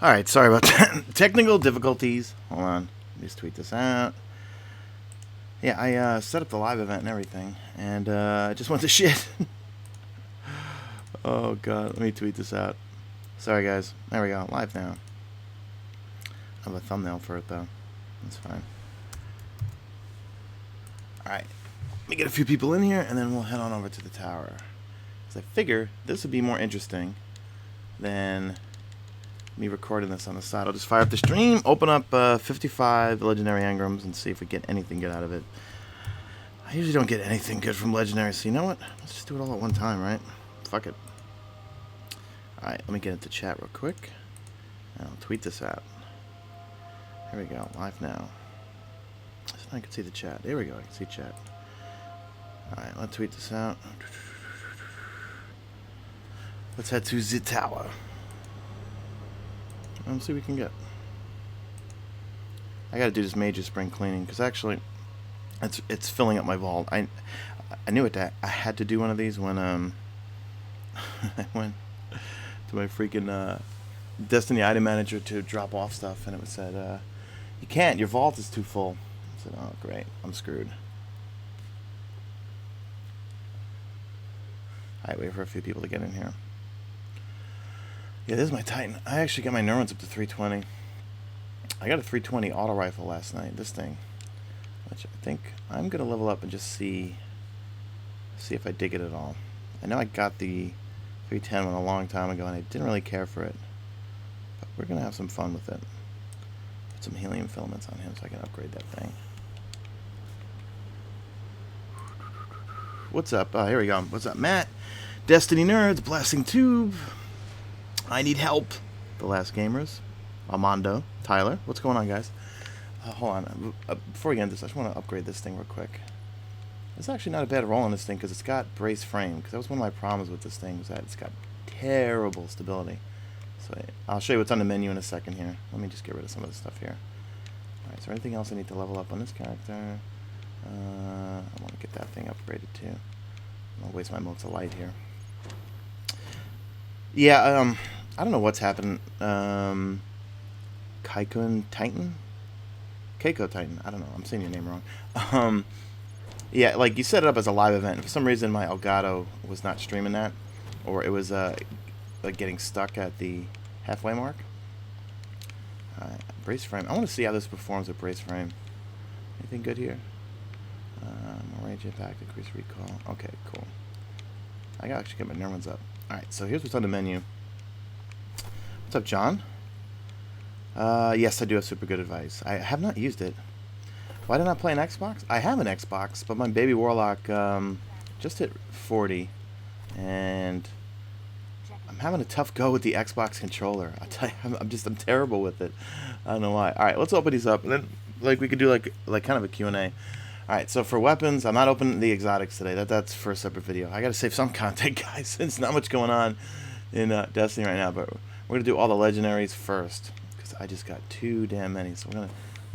Alright, sorry about that. Technical difficulties. Hold on. Let me just tweet this out. Yeah, I set up the live event and everything, and I just went to shit. Oh god, let me tweet this out. Sorry guys. There we go. Live now. I have a thumbnail for it though. That's fine. Alright. Let me get a few people in here, and then we'll head on over to the tower. Because I figure this would be more interesting than me recording this on the side. I'll just fire up the stream, open up 55 Legendary Engrams, and see if we get anything good out of it. I usually don't get anything good from Legendary, so you know what? Let's just do it all at one time, right? Fuck it. Alright, let me get into chat real quick. And I'll tweet this out. Here we go, live now. So I can see the chat. There we go, I can see chat. Alright, let's tweet this out. Let's head to the tower. Let's see what we can get. I gotta do this major spring cleaning, because actually it's filling up my vault. I knew it. I had to do one of these when I went to my freaking Destiny item manager to drop off stuff, and it said you can't, your vault is too full. I said, oh great, I'm screwed. Alright, wait for a few people to get in here. Yeah, this is my Titan. I actually got my neurons up to 320. I got a 320 auto rifle last night, this thing. Which I think I'm going to level up and just see if I dig it at all. I know I got the 310 one a long time ago and I didn't really care for it. But we're going to have some fun with it. Put some helium filaments on him so I can upgrade that thing. What's up? Here we go. What's up, Matt? Destiny Nerds, Blasting Tube. I need help. The Last Gamers. Armando. Tyler. What's going on, guys? Hold on. Before we get into this, I just want to upgrade this thing real quick. It's actually not a bad roll on this thing because it's got brace frame. Because that was one of my problems with this thing, was that it's got terrible stability. So I'll show you what's on the menu in a second here. Let me just get rid of some of this stuff here. Alright, is there anything else I need to level up on this character? I want to get that thing upgraded too. I'm going to waste my motes of light here. Yeah, I don't know what's happened. Keiko Titan? Keiko Titan. I don't know. I'm saying your name wrong. Yeah, like you set it up as a live event. For some reason, my Elgato was not streaming that, or it was like getting stuck at the halfway mark. Brace frame. I want to see how this performs with brace frame. Anything good here? More range impact, increased recall. Okay, cool. I gotta actually get my neurons up. Alright, so here's what's on the menu. What's up, John? Yes, I do have super good advice. I have not used it. Why didn't I play an Xbox? I have an Xbox, but my baby Warlock just hit 40. And I'm having a tough go with the Xbox controller. I tell you, I'm terrible with it. I don't know why. Alright, let's open these up. And then we could do like kind of a Q&A. Alright, so for weapons, I'm not opening the exotics today. That's for a separate video. I gotta save some content, guys, since not much going on in Destiny right now. But we're gonna do all the legendaries first, because I just got too damn many. So we're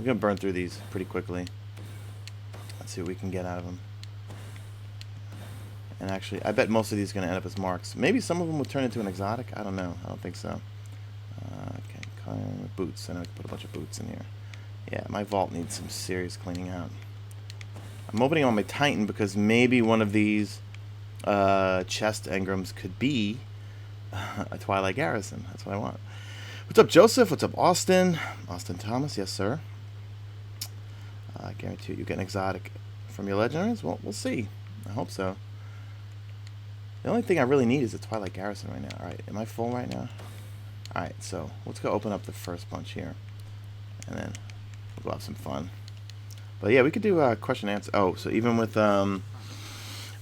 gonna burn through these pretty quickly. Let's see what we can get out of them. And actually, I bet most of these are gonna end up as marks. Maybe some of them will turn into an exotic. I don't know. I don't think so. Okay, boots. I know I can put a bunch of boots in here. Yeah, my vault needs some serious cleaning out. I'm opening on my Titan because maybe one of these chest engrams could be a Twilight Garrison. That's what I want. What's up, Joseph? What's up, Austin? Austin Thomas, yes, sir. I guarantee you get an exotic from your legendaries. Well, we'll see. I hope so. The only thing I really need is a Twilight Garrison right now. All right, am I full right now? All right, so let's go open up the first bunch here, and then we'll go have some fun. But yeah, we could do question and answer. Oh, so even with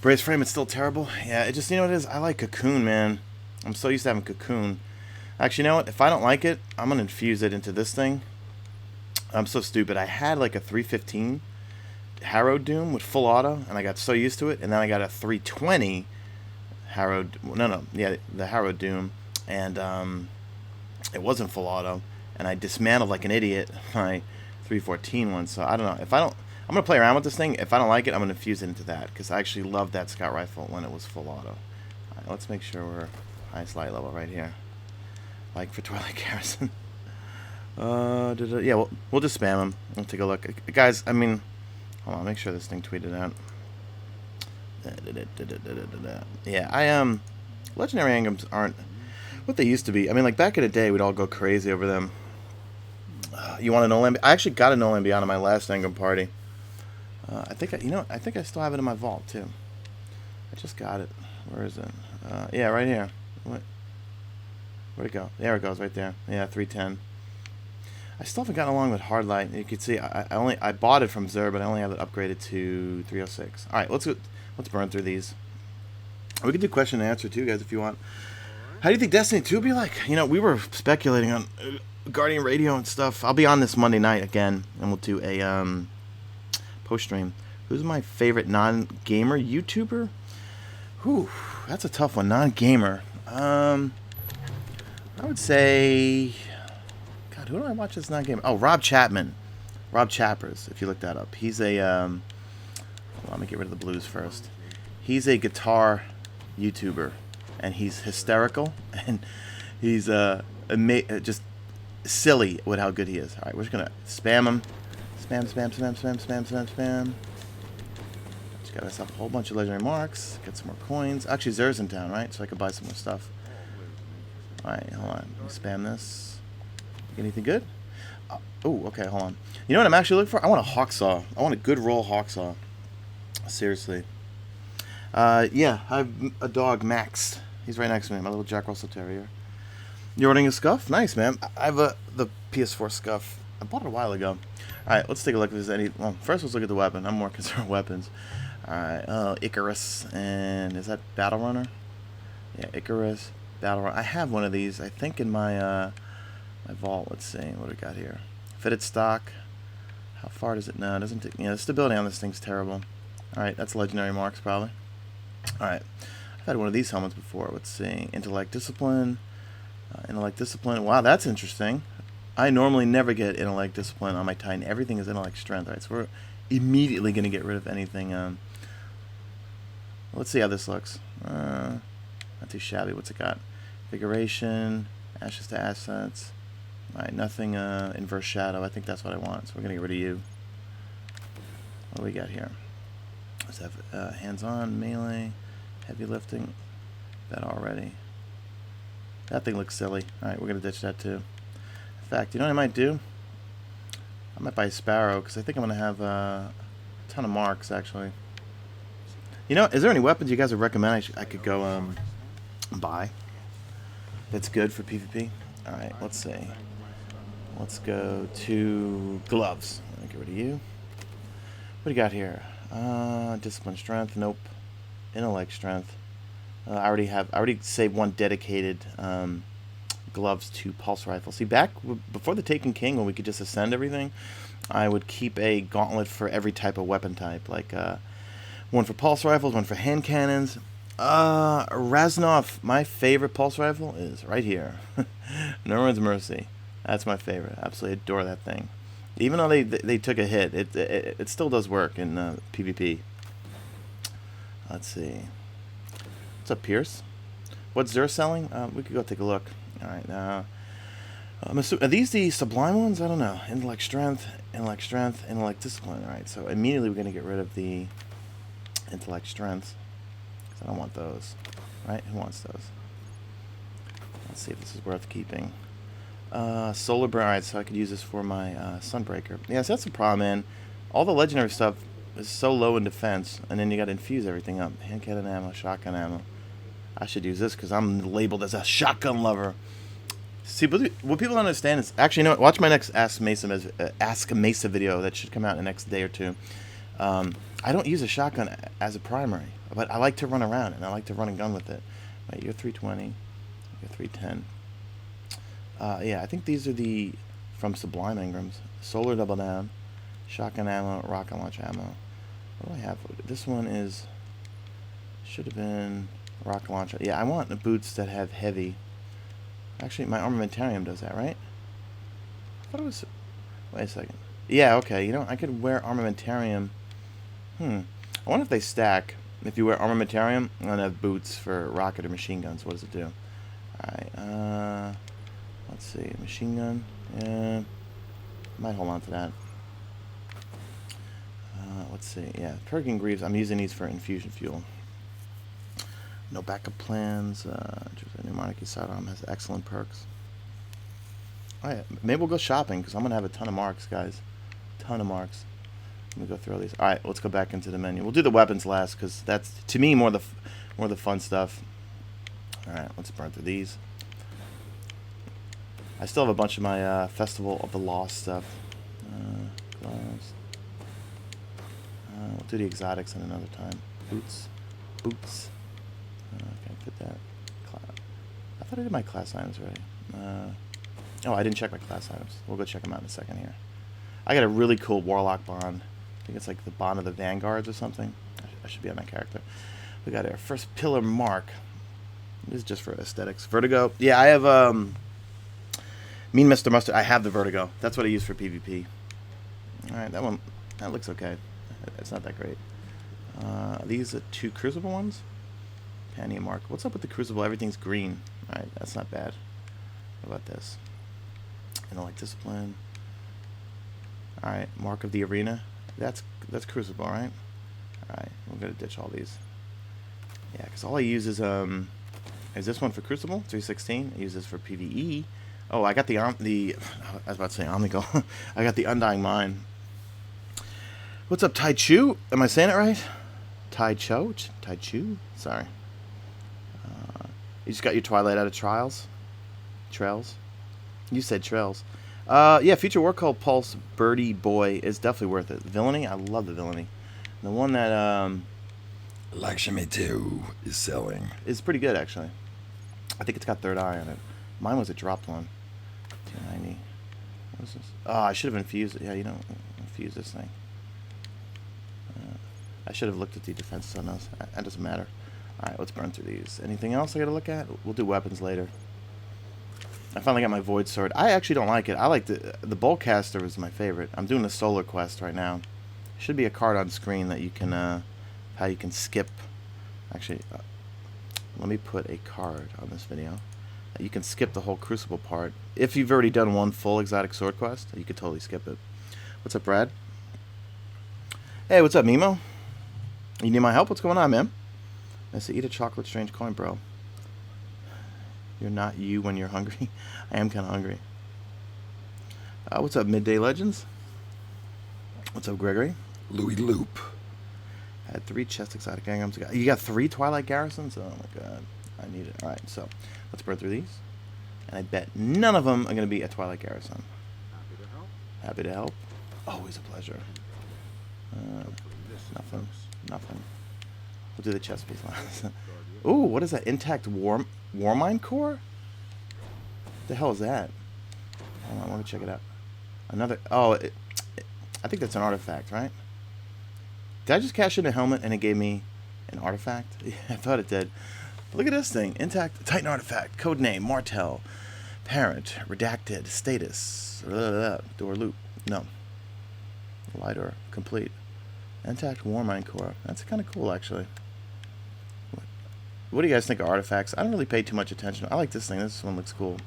brace frame, it's still terrible. Yeah, it just, you know what it is? I like Cocoon, man. I'm so used to having Cocoon. Actually, you know what? If I don't like it, I'm going to infuse it into this thing. I'm so stupid. I had like a 315 Harrow Doom with full auto, and I got so used to it. And then I got a 320 Harrow... the Harrow Doom. And it wasn't full auto. And I dismantled like an idiot my 314 one. So I don't know. I'm going to play around with this thing. If I don't like it, I'm going to infuse it into that, because I actually loved that scout rifle when it was full auto. Alright, let's make sure we're highest light level right here. Like for Twilight Garrison. Yeah, we'll just spam them. We'll take a look. Guys, I mean, hold on, make sure this thing tweeted out. Yeah, Legendary Engrams aren't what they used to be. I mean, like, back in the day, we'd all go crazy over them. You want to know? I actually got a no land beyond on my last Engram party. I think I still have it in my vault too. I just got it. Where is it? Yeah, right here. Where'd it go? There it goes, right there. Yeah, 310. I still haven't gotten along with Hardlight. You can see I bought it from Zer, but I only have it upgraded to 306. All right, let's burn through these. We can do question and answer too, guys, if you want. How do you think Destiny 2 will be like? You know, we were speculating on Guardian Radio and stuff. I'll be on this Monday night again, and we'll do a post stream. Who's my favorite non-gamer YouTuber? Whew, that's a tough one. Non-gamer. I would say, God, who do I watch that's non-gamer? Oh, Rob Chapman. Rob Chappers, if you look that up. He's a, hold on, let me get rid of the blues first. He's a guitar YouTuber, and he's hysterical, and he's just silly with how good he is. All right, we're just gonna spam him. Spam, spam, spam, spam, spam, spam, spam. Just got myself a whole bunch of legendary marks. Get some more coins. Actually, Zer's in town, right? So I can buy some more stuff. All right, hold on. Let me spam this. Anything good? Oh, okay, hold on. You know what I'm actually looking for? I want a hawk saw. I want a good roll hawk saw. Seriously. Yeah, I have a dog, Max. He's right next to me, my little Jack Russell Terrier. You're ordering a scuff? Nice, man. I have the PS4 scuff. I bought it a while ago. Alright, let's take a look if there's any... Well, first let's look at the weapon. I'm more concerned with weapons. Alright, Icarus. And is that Battle Runner? Yeah, Icarus, Battle Runner. I have one of these, I think, in my my vault. Let's see. What do we got here? Fitted stock. How far does it... No, it doesn't take... Yeah, the stability on this thing's terrible. Alright, that's legendary marks, probably. Alright. I've had one of these helmets before. Let's see. Intellect Discipline. Intellect Discipline. Wow, that's interesting. I normally never get Intellect Discipline on my Titan. Everything is Intellect Strength. Alright, so we're immediately going to get rid of anything. Let's see how this looks. Not too shabby. What's it got? Configuration. Ashes to Assets. Alright, nothing Inverse Shadow. I think that's what I want. So we're going to get rid of you. What do we got here? Let's have hands-on, melee, heavy lifting. That already. That thing looks silly. Alright, we're going to ditch that too. In fact, you know what I might do? I might buy a Sparrow, because I think I'm going to have a ton of marks, actually. You know, is there any weapons you guys would recommend I could go buy that's good for PvP? Alright, let's see. Let's go to gloves. Let me get rid of you. What do you got here? Discipline Strength, nope. Intellect Strength. I already saved one dedicated gloves to pulse rifle. See, back before the Taken King, when we could just ascend everything, I would keep a gauntlet for every type of weapon type, like one for pulse rifles, one for hand cannons. Razanov, my favorite pulse rifle is right here. No One's Mercy. That's my favorite. Absolutely adore that thing. Even though they took a hit, it still does work in PvP. Let's see. What's up, Pierce? What's Zer selling? We could go take a look. All right, now. Are these the sublime ones? I don't know. Intellect Strength, Intellect Discipline. All right, so immediately we're going to get rid of the Intellect Strength. Because I don't want those. Right? Who wants those? Let's see if this is worth keeping. Solar Burn. Alright, so I could use this for my Sunbreaker. Yeah, so that's the problem, man. All the legendary stuff is so low in defense, and then you gotta infuse everything up. Hand cannon ammo, shotgun ammo. I should use this because I'm labeled as a shotgun lover. See, what people don't understand is... Actually, you know what? Watch my next Ask Mesa video that should come out in the next day or two. I don't use a shotgun as a primary, but I like to run around, and I like to run a gun with it. Right, you're 320. You're 310. Yeah, I think these are the from Sublime Engrams. Solar Double Down, Shotgun Ammo, Rocket Launch Ammo. What do I have? This one is... Should have been Rocket Launcher. Yeah, I want the boots that have heavy. Actually, my Armamentarium does that, right? I thought it was... Wait a second. Yeah, okay. You know, I could wear Armamentarium. I wonder if they stack. If you wear Armamentarium and have boots for rocket or machine guns, what does it do? Alright, let's see. Machine gun. Yeah, might hold on to that. Let's see. Yeah, perk and greaves. I'm using these for infusion fuel. No backup plans. New Monarchy sidearm has excellent perks. Oh yeah, maybe we'll go shopping because I'm gonna have a ton of marks, guys. Ton of marks. Let me go through all these. All right, let's go back into the menu. We'll do the weapons last because that's to me more the fun stuff. All right, let's burn through these. I still have a bunch of my Festival of the Lost stuff. Gloves. We'll do the exotics in another time. Boots. Okay, put that. I thought I did my class items already. Oh, I didn't check my class items. We'll go check them out in a second here. I got a really cool Warlock bond. I think it's like the bond of the Vanguards or something. I should be on that character. We got our first pillar mark. This is just for aesthetics. Vertigo. Yeah, I have Mean Mr. Mustard. I have the Vertigo. That's what I use for PvP. Alright, that looks okay. It's not that great. These are 2 Crucible ones. Panty and Mark. What's up with the Crucible? Everything's green. Alright, that's not bad. What about this? Intellect Discipline. Alright, Mark of the Arena. That's Crucible, right? Alright, we're gonna ditch all these. Yeah, because all I use is this one for Crucible, 316. I use this for PvE. Oh, I got I was about to say Omnigal. I got the Undying Mind. What's up, Tai Chu? Am I saying it right? Tai Chu? Sorry. You just got your Twilight out of Trails? You said Trails. Yeah, Future War Call Pulse Birdie Boy is definitely worth it. Villainy? I love the Villainy. The one that Lakshmi 2 is selling. Is pretty good, actually. I think it's got third eye on it. Mine was a dropped one. 290. What is this? Oh, I should have infused it. Yeah, you don't infuse this thing. I should have looked at the defenses on those. That doesn't matter. Alright, let's burn through these. Anything else I gotta look at? We'll do weapons later. I finally got my Void Sword. I actually don't like it. I like the Bowcaster is my favorite. I'm doing the Solar Quest right now. Should be a card on screen that you can, how you can skip. Actually, let me put a card on this video. You can skip the whole Crucible part. If you've already done one full exotic sword quest, you could totally skip it. What's up, Brad? Hey, what's up, Mimo? You need my help? What's going on, man? I say, eat a chocolate strange coin, bro. You're not you when you're hungry. I am kind of hungry. What's up, Midday Legends? What's up, Gregory? Louis Loop. Had 3 chest exotic engrams. You got 3 Twilight Garrisons? Oh my god. I need it. Alright, so let's burn through these. And I bet none of them are going to be a Twilight Garrison. Happy to help. Happy to help. Always a pleasure. Nothing. We'll do the chest piece last. Ooh, what is that? Intact Warmind Core? What the hell is that? Hold on, let me check it out. Another... Oh, I think that's an artifact, right? Did I just cash in a helmet and it gave me an artifact? Yeah, I thought it did. But look at this thing. Intact Titan artifact. Codename Martel. Parent. Redacted. Status. Door loop. No. Lighter. Complete. Intact Warmind Core. That's kind of cool, actually. What do you guys think of artifacts? I don't really pay too much attention. I like this thing. This one looks cool.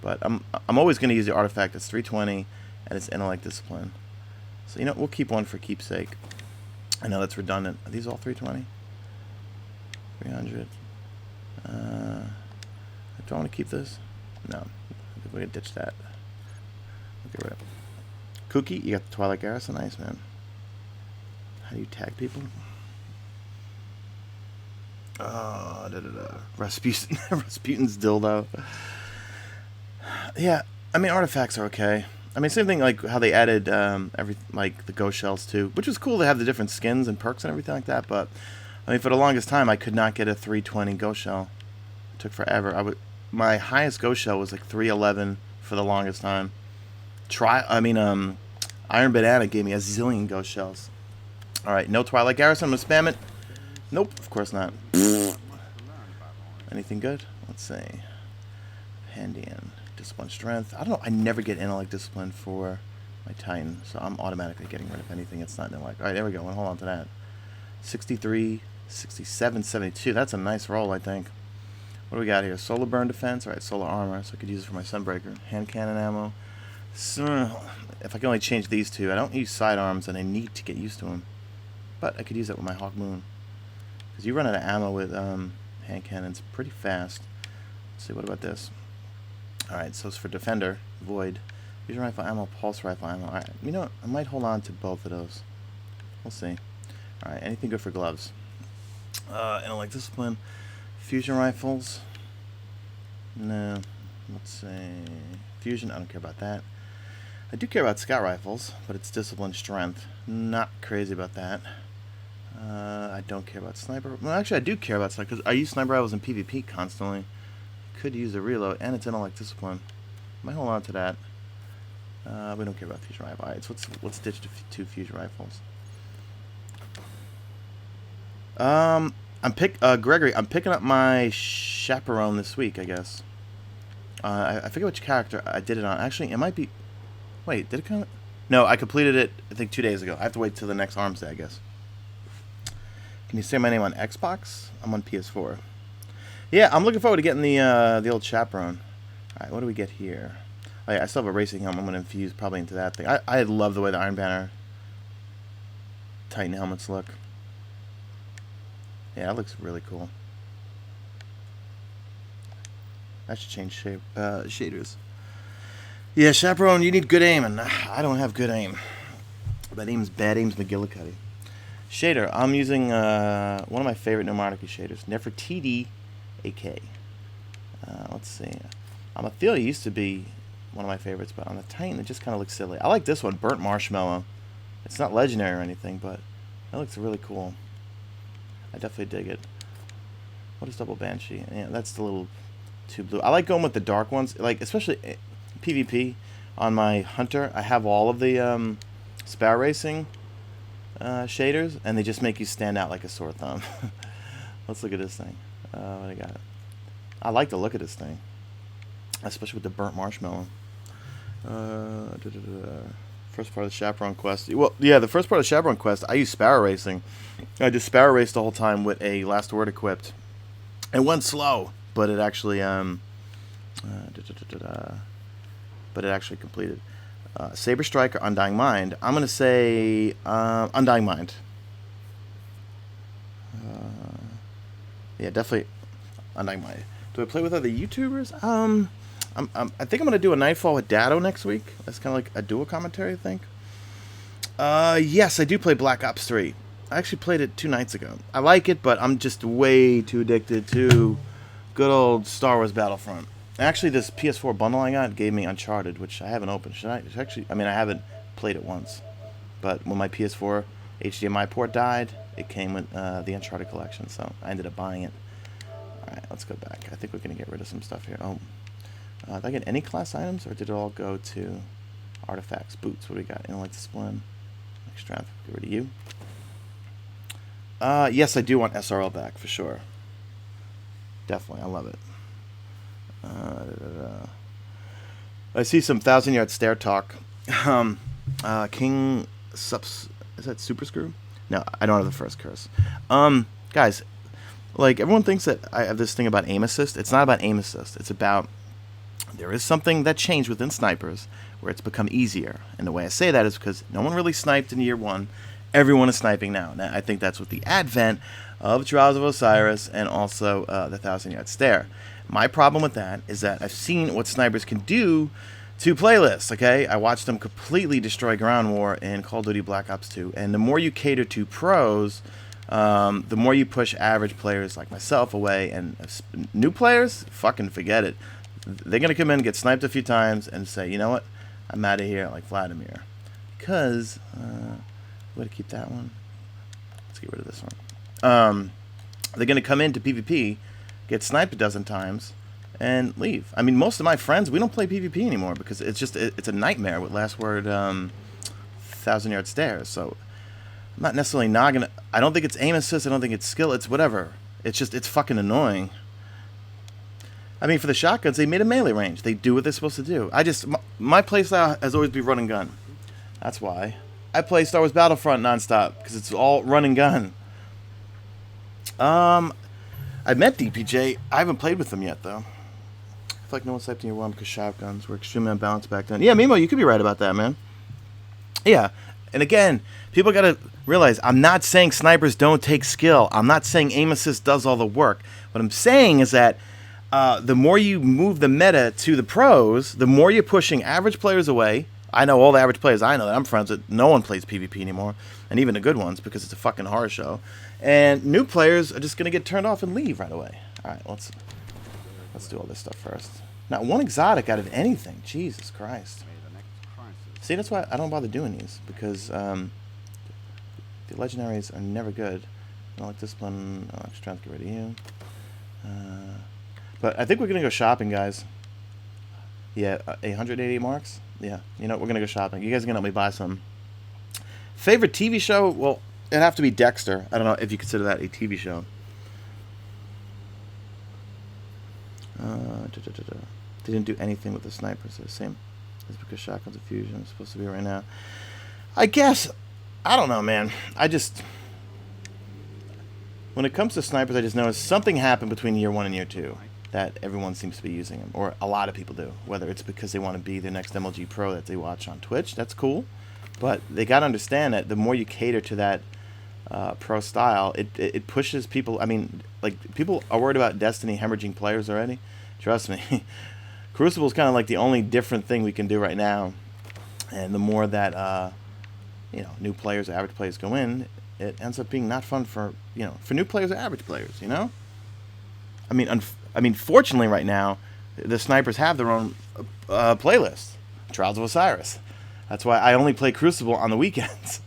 But I'm always going to use the artifact. It's 320 and it's Intellect Discipline. So, you know, we'll keep one for keepsake. I know that's redundant. Are these all 320? 300. Do I want to keep this? No. I think we can ditch that. We'll get rid of it. Cookie, you got the Twilight Garrison. Nice, man. How do you tag people? Rasputin's dildo. Yeah, I mean, artifacts are okay. I mean, same thing like how they added like the ghost shells too, which was cool to have the different skins and perks and everything like that. But I mean, for the longest time, I could not get a 320 ghost shell. It took forever. My highest ghost shell was like 311 for the longest time. Iron Banana gave me a zillion ghost shells. All right, no Twilight Garrison. I'm gonna spam it. Nope, of course not. Anything good? Let's see. Pandian. Discipline Strength. I don't know. I never get Intellect Discipline for my Titan, so I'm automatically getting rid of anything that's not Intellect. All right, there we go. Hold on to that. 63, 67, 72. That's a nice roll, I think. What do we got here? Solar Burn Defense. All right, Solar Armor, so I could use it for my Sunbreaker. Hand Cannon Ammo. So, if I can only change these two, I don't use sidearms, and I need to get used to them. But I could use that with my Hawk Moon. Because you run out of ammo with hand cannons pretty fast. Let's see, what about this? Alright, so it's for Defender, Void. Fusion Rifle ammo, Pulse Rifle ammo. Alright, you know what? I might hold on to both of those. We'll see. Alright, anything good for gloves? Intellect Discipline. Fusion Rifles. No. Let's see. Fusion, I don't care about that. I do care about Scout Rifles, but it's Discipline Strength. Not crazy about that. I don't care about Sniper. Well, actually, I do care about Sniper, because I use Sniper Rifles in PvP constantly. Could use a reload, and it's Intellect Discipline. Might hold on to that. We don't care about Fusion Rifle. Alright, so let's ditch the two Fusion Rifles. Gregory, I'm picking up my Chaperone this week, I guess. I forget which character I did it on. Actually, it might be... Wait, did it come... No, I completed it, I think, 2 days ago. I have to wait till the next Arms Day, I guess. Can you say my name on Xbox? I'm on PS4. Yeah, I'm looking forward to getting the old Chaperone. Alright, what do we get here? Oh yeah, I still have a racing helmet. I'm going to infuse probably into that thing. I love the way the Iron Banner Titan helmets look. Yeah, that looks really cool. I should change shape, shaders. Yeah, Chaperone, you need good aim, and I don't have good aim. Bad aim's McGillicuddy. Shader, I'm using one of my favorite No Monarchy shaders, Nefertiti AK. Let's see. Amethylia used to be one of my favorites, but on the Titan, it just kind of looks silly. I like this one, Burnt Marshmallow. It's not legendary or anything, but that looks really cool. I definitely dig it. What is Double Banshee? Yeah, that's the little two blue. I like going with the dark ones, like especially PvP. On my Hunter, I have all of the Sparrow Racing shaders, and they just make you stand out like a sore thumb. Let's look at this thing. What I got? I like the look of this thing, especially with the Burnt Marshmallow. First part of the Chaperone quest. Well, yeah, the first part of the Chaperone quest, I use Sparrow Racing. I just Sparrow Raced the whole time with a Last Word equipped. It went slow, but it actually completed. Saber Striker, Undying Mind. I'm gonna say Undying Mind. Yeah, definitely Undying Mind. Do I play with other YouTubers? I think I'm gonna do a Nightfall with Dado next week. That's kind of like a dual commentary, I think. Yes, I do play Black Ops 3. I actually played it 2 nights ago. I like it, but I'm just way too addicted to good old Star Wars Battlefront. Actually, this PS4 bundle I got gave me Uncharted, which I haven't opened. Should I? Actually, I mean, I haven't played it once. But when my PS4 HDMI port died, it came with the Uncharted collection, so I ended up buying it. Alright, let's go back. I think we're going to get rid of some stuff here. Oh, did I get any class items, or did it all go to artifacts? Boots, what do we got? Intellect Discipline, Strength, get rid of you. Yes, I do want SRL back, for sure. Definitely, I love it. I see some 1,000-yard stare talk. King Sups, is that Super Screw? No, I don't have the first curse. Guys, like, everyone thinks that I have this thing about aim assist. It's not about aim assist. It's about, there is something that changed within snipers where it's become easier. And the way I say that is because no one really sniped in year 1. Everyone is sniping now. Now, I think that's with the advent of Trials of Osiris and also the 1,000-yard stare. My problem with that is that I've seen what snipers can do to playlists, okay? I watched them completely destroy Ground War in Call of Duty Black Ops 2, and the more you cater to pros, the more you push average players like myself away, and new players, fucking forget it. They're going to come in, get sniped a few times, and say, you know what, I'm out of here, like Vladimir. Because, we're going to keep that one. Let's get rid of this one. They're going to come into PvP, get sniped a dozen times, and leave. I mean, most of my friends, we don't play PvP anymore because it's just, it's a nightmare with Last Word 1,000-yard stares. So I'm not necessarily not gonna, I don't think it's aim assist, I don't think it's skill, it's whatever. It's just, it's fucking annoying. I mean, for the shotguns, they made a melee range. They do what they're supposed to do. My playstyle has always been run and gun. That's why. I play Star Wars Battlefront nonstop because it's all run and gun. I met DPJ. I haven't played with them yet, though. I feel like no one's hyped in your one because shotguns were extremely unbalanced back then. Yeah, Mimo, you could be right about that, man. Yeah, and again, people got to realize I'm not saying snipers don't take skill. I'm not saying aim assist does all the work. What I'm saying is that the more you move the meta to the pros, the more you're pushing average players away. I know all the average players I know that I'm friends with, no one plays PvP anymore, and even the good ones because it's a fucking horror show. And new players are just going to get turned off and leave right away. All right, let's do all this stuff first. Not one exotic out of anything. Jesus Christ. See, that's why I don't bother doing these, because the legendaries are never good. I don't like discipline. I like strength. Get rid of you. But I think we're going to go shopping, guys. Yeah, 180 marks? Yeah, you know, we're going to go shopping. You guys are going to help me buy some. Favorite TV show? Well, it'd have to be Dexter. I don't know if you consider that a TV show. They didn't do anything with the snipers. They're the same. It's because shotguns infusion is supposed to be right now. I guess. I don't know, man. When it comes to snipers, I just noticed something happened between year 1 and year 2 that everyone seems to be using them, or a lot of people do. Whether it's because they want to be the next MLG pro that they watch on Twitch, that's cool. But they got to understand that the more you cater to that pro style, it pushes people. I mean, like, people are worried about Destiny hemorrhaging players already. Trust me. Crucible is kind of like the only different thing we can do right now. And the more that, you know, new players or average players go in, it ends up being not fun for, you know, for new players or average players, you know? I mean, fortunately right now, the snipers have their own playlist, Trials of Osiris. That's why I only play Crucible on the weekends,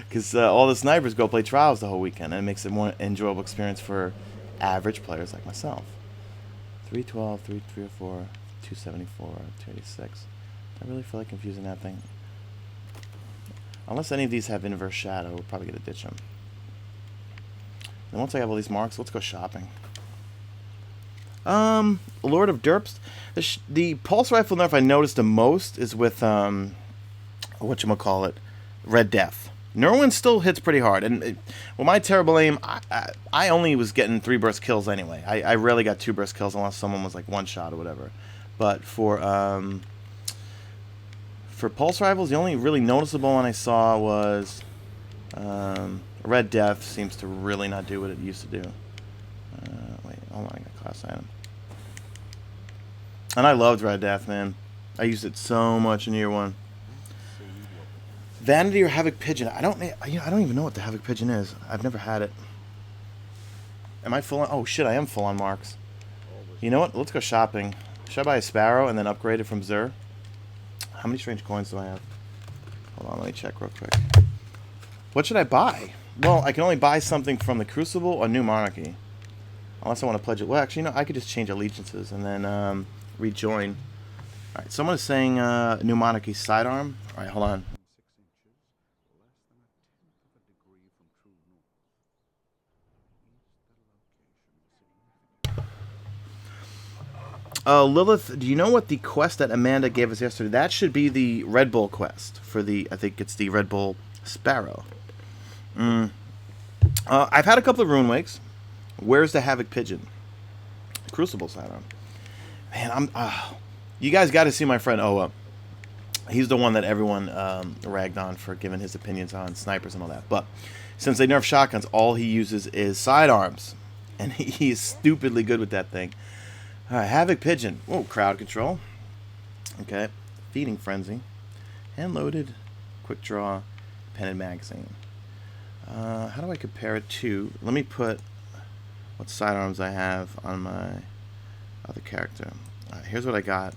because all the snipers go play Trials the whole weekend, and it makes it a more enjoyable experience for average players like myself. 312, 304, 274, 286. I really feel like confusing that thing. Unless any of these have inverse shadow, we'll probably get to ditch them. And once I have all these marks, let's go shopping. Lord of Derps. The pulse rifle nerf I noticed the most is with whatchamacallit, Red Death. Nerwin still hits pretty hard, and with my terrible aim, I only was getting 3 burst kills anyway. I rarely got 2 burst kills unless someone was like one shot or whatever. But for pulse rifles, the only really noticeable one I saw was Red Death seems to really not do what it used to do. Wait, hold on, I got class item. And I loved Red Death, man. I used it so much in year 1. Vanity or Havoc Pigeon? I don't even know what the Havoc Pigeon is. I've never had it. Am I full on? Oh shit, I am full on marks. You know what? Let's go shopping. Should I buy a Sparrow and then upgrade it from Zur? How many strange coins do I have? Hold on, let me check real quick. What should I buy? Well, I can only buy something from the Crucible or New Monarchy. Unless I want to pledge it. Well, actually, you know, I could just change allegiances and then rejoin. Alright, someone is saying New Monarchy sidearm. Alright, hold on. Lilith, do you know what the quest that Amanda gave us yesterday? That should be the Red Bull quest for the, I think it's the Red Bull Sparrow. I've had a couple of Rune Wakes. Where's the Havoc Pigeon? Crucible sidearm. Man, you guys got to see my friend Oa. He's the one that everyone ragged on for giving his opinions on snipers and all that. But since they nerf shotguns, all he uses is sidearms. And he is stupidly good with that thing. Havoc Pigeon. Oh, crowd control. Okay. Feeding Frenzy. Hand loaded. Quick draw. Pen and magazine. How do I compare it to... Let me put what sidearms I have on my other character. Here's what I got.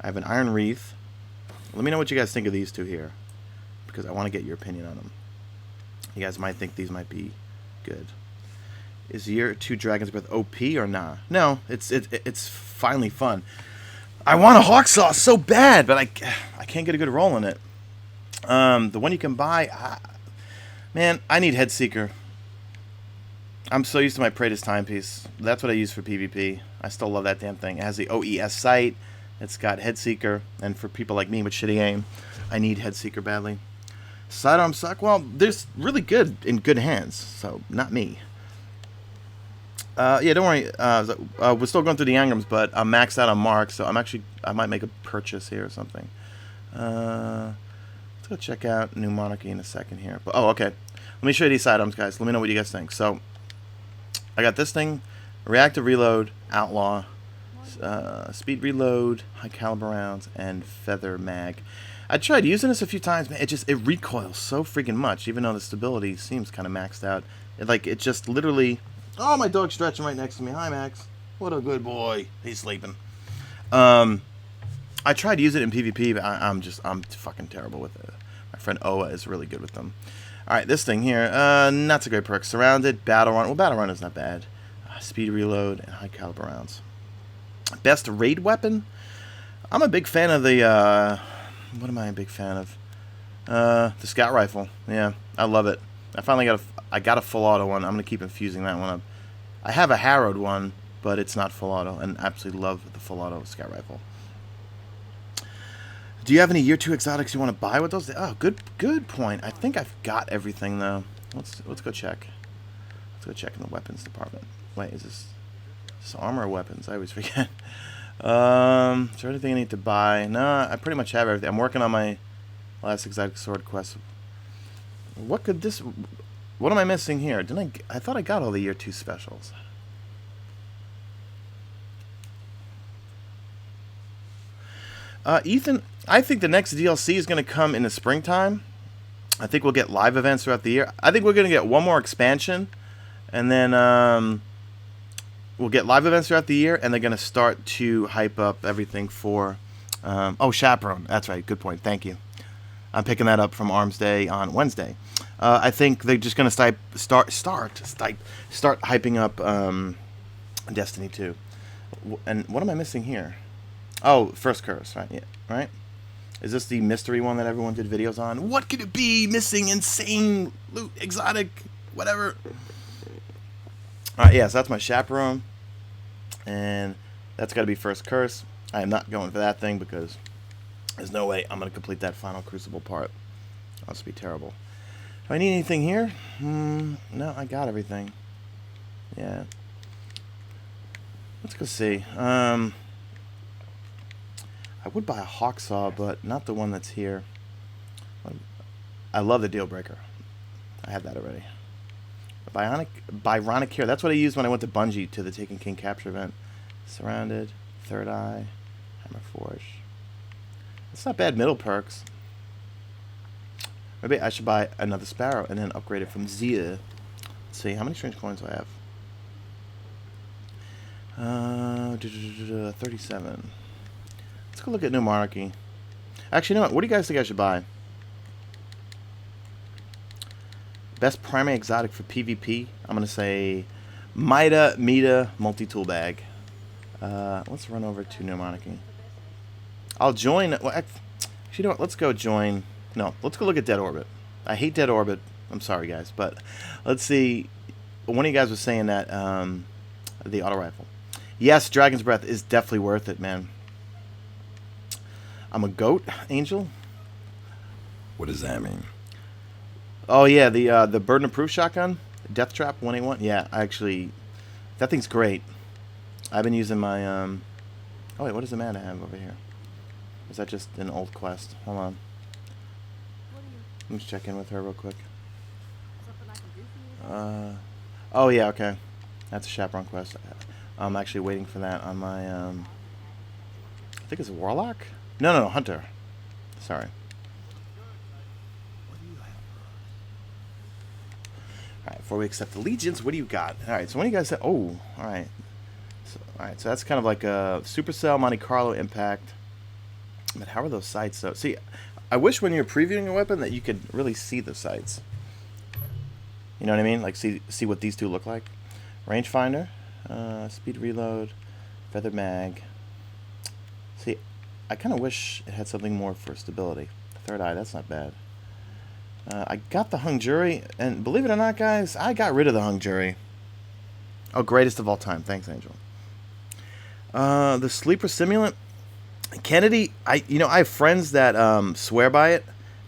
I have an Iron Wreath. Let me know what you guys think of these two here, because I want to get your opinion on them. You guys might think these might be good. Is year 2 Dragon's Breath OP or nah? No, it's finally fun. I want a Hawk Saw so bad, but I can't get a good roll on it. The one you can buy, man, I need Headseeker. I'm so used to my Praetor's Timepiece. That's what I use for PvP. I still love that damn thing. It has the OES sight. It's got Headseeker, and for people like me with shitty aim, I need Headseeker badly. Sidearm suck. Well, they're really good in good hands, so not me. Yeah, don't worry. We're still going through the Engrams, but I'm maxed out on marks, so I might make a purchase here or something. Let's go check out New Monarchy in a second here. But, oh, okay. Let me show you these items, guys. Let me know what you guys think. So, I got this thing, reactive reload, outlaw, speed reload, high caliber rounds, and feather mag. I tried using this a few times, man. It recoils so freaking much, even though the stability seems kind of maxed out. It just literally. Oh, my dog's stretching right next to me. Hi, Max. What a good boy. He's sleeping. I tried to use it in PvP, but I'm fucking terrible with it. My friend Oa is really good with them. All right, this thing here, not so great perk. Surrounded, battle run. Well, battle run is not bad. Speed reload and high caliber rounds. Best raid weapon. I'm a big fan of the. What am I a big fan of? The scout rifle. Yeah, I love it. I finally got a full auto one. I'm gonna keep infusing that one up. I have a harrowed one, but it's not full auto, and absolutely love the full auto scout rifle. Do you have any year 2 exotics you want to buy with those? Oh, good point. I think I've got everything though. Let's go check. Let's go check in the weapons department. Wait, is this armor or weapons? I always forget. Is there anything I need to buy? No, I pretty much have everything. I'm working on my last exotic sword quest. What am I missing here? I thought I got all the year 2 specials. Ethan, I think the next DLC is going to come in the springtime. I think we'll get live events throughout the year. I think we're going to get one more expansion, and then we'll get live events throughout the year, and they're going to start to hype up everything for... Chaperone. That's right. Good point. Thank you. I'm picking that up from Arms Day on Wednesday. I think they're just going to start hyping up Destiny 2. And what am I missing here? Oh, First Curse, right? Yeah, right? Is this the mystery one that everyone did videos on? What could it be? Missing, insane, loot, exotic, whatever. Alright, yeah, so that's my Chaperone. And that's got to be First Curse. I am not going for that thing because there's no way I'm going to complete that final Crucible part. That's be terrible. Do I need anything here? No, I got everything. Yeah. Let's go see. I would buy a Hawksaw, but not the one that's here. I love the Deal Breaker. I have that already. Byronic here. That's what I used when I went to Bungie to the Taken King capture event. Surrounded, Third Eye, Hammer Forge. It's not bad middle perks. Maybe I should buy another Sparrow and then upgrade it from Zia. Let's see, how many strange coins do I have? 37. Let's go look at New Monarchy. Actually, you know what? What do you guys think I should buy? Best primary exotic for PvP. I'm going to say Meta multi-tool bag. Let's run over to New Monarchy. I'll join... Well, actually, you know what? Let's go join... No, let's go look at Dead Orbit. I hate Dead Orbit. I'm sorry, guys. But let's see. One of you guys was saying that the auto rifle. Yes, Dragon's Breath is definitely worth it, man. I'm a goat, Angel. What does that mean? Oh, yeah, the Burden of Proof shotgun. Death Trap 181. Yeah, actually, that thing's great. I've been using my... Oh, wait, what does Amanda have over here? Is that just an old quest? Hold on. Let me just check in with her real quick. Oh, yeah, okay. That's a Chaperone quest. I'm actually waiting for that on my... I think it's a Warlock? No, Hunter. Sorry. Alright, before we accept allegiance, what do you got? Alright, so when you guys said... Oh, alright. So that's kind of like a Supercell, Monte Carlo, Impact. But how are those sights, though? See, I wish when you're previewing a weapon that you could really see the sights. You know what I mean? Like, see what these two look like. Rangefinder, speed reload, feather mag. See, I kind of wish it had something more for stability. Third Eye, that's not bad. I got the Hung Jury, and believe it or not, guys, I got rid of the Hung Jury. Oh, greatest of all time. Thanks, Angel. The Sleeper Simulant. Kennedy, I have friends that swear by it.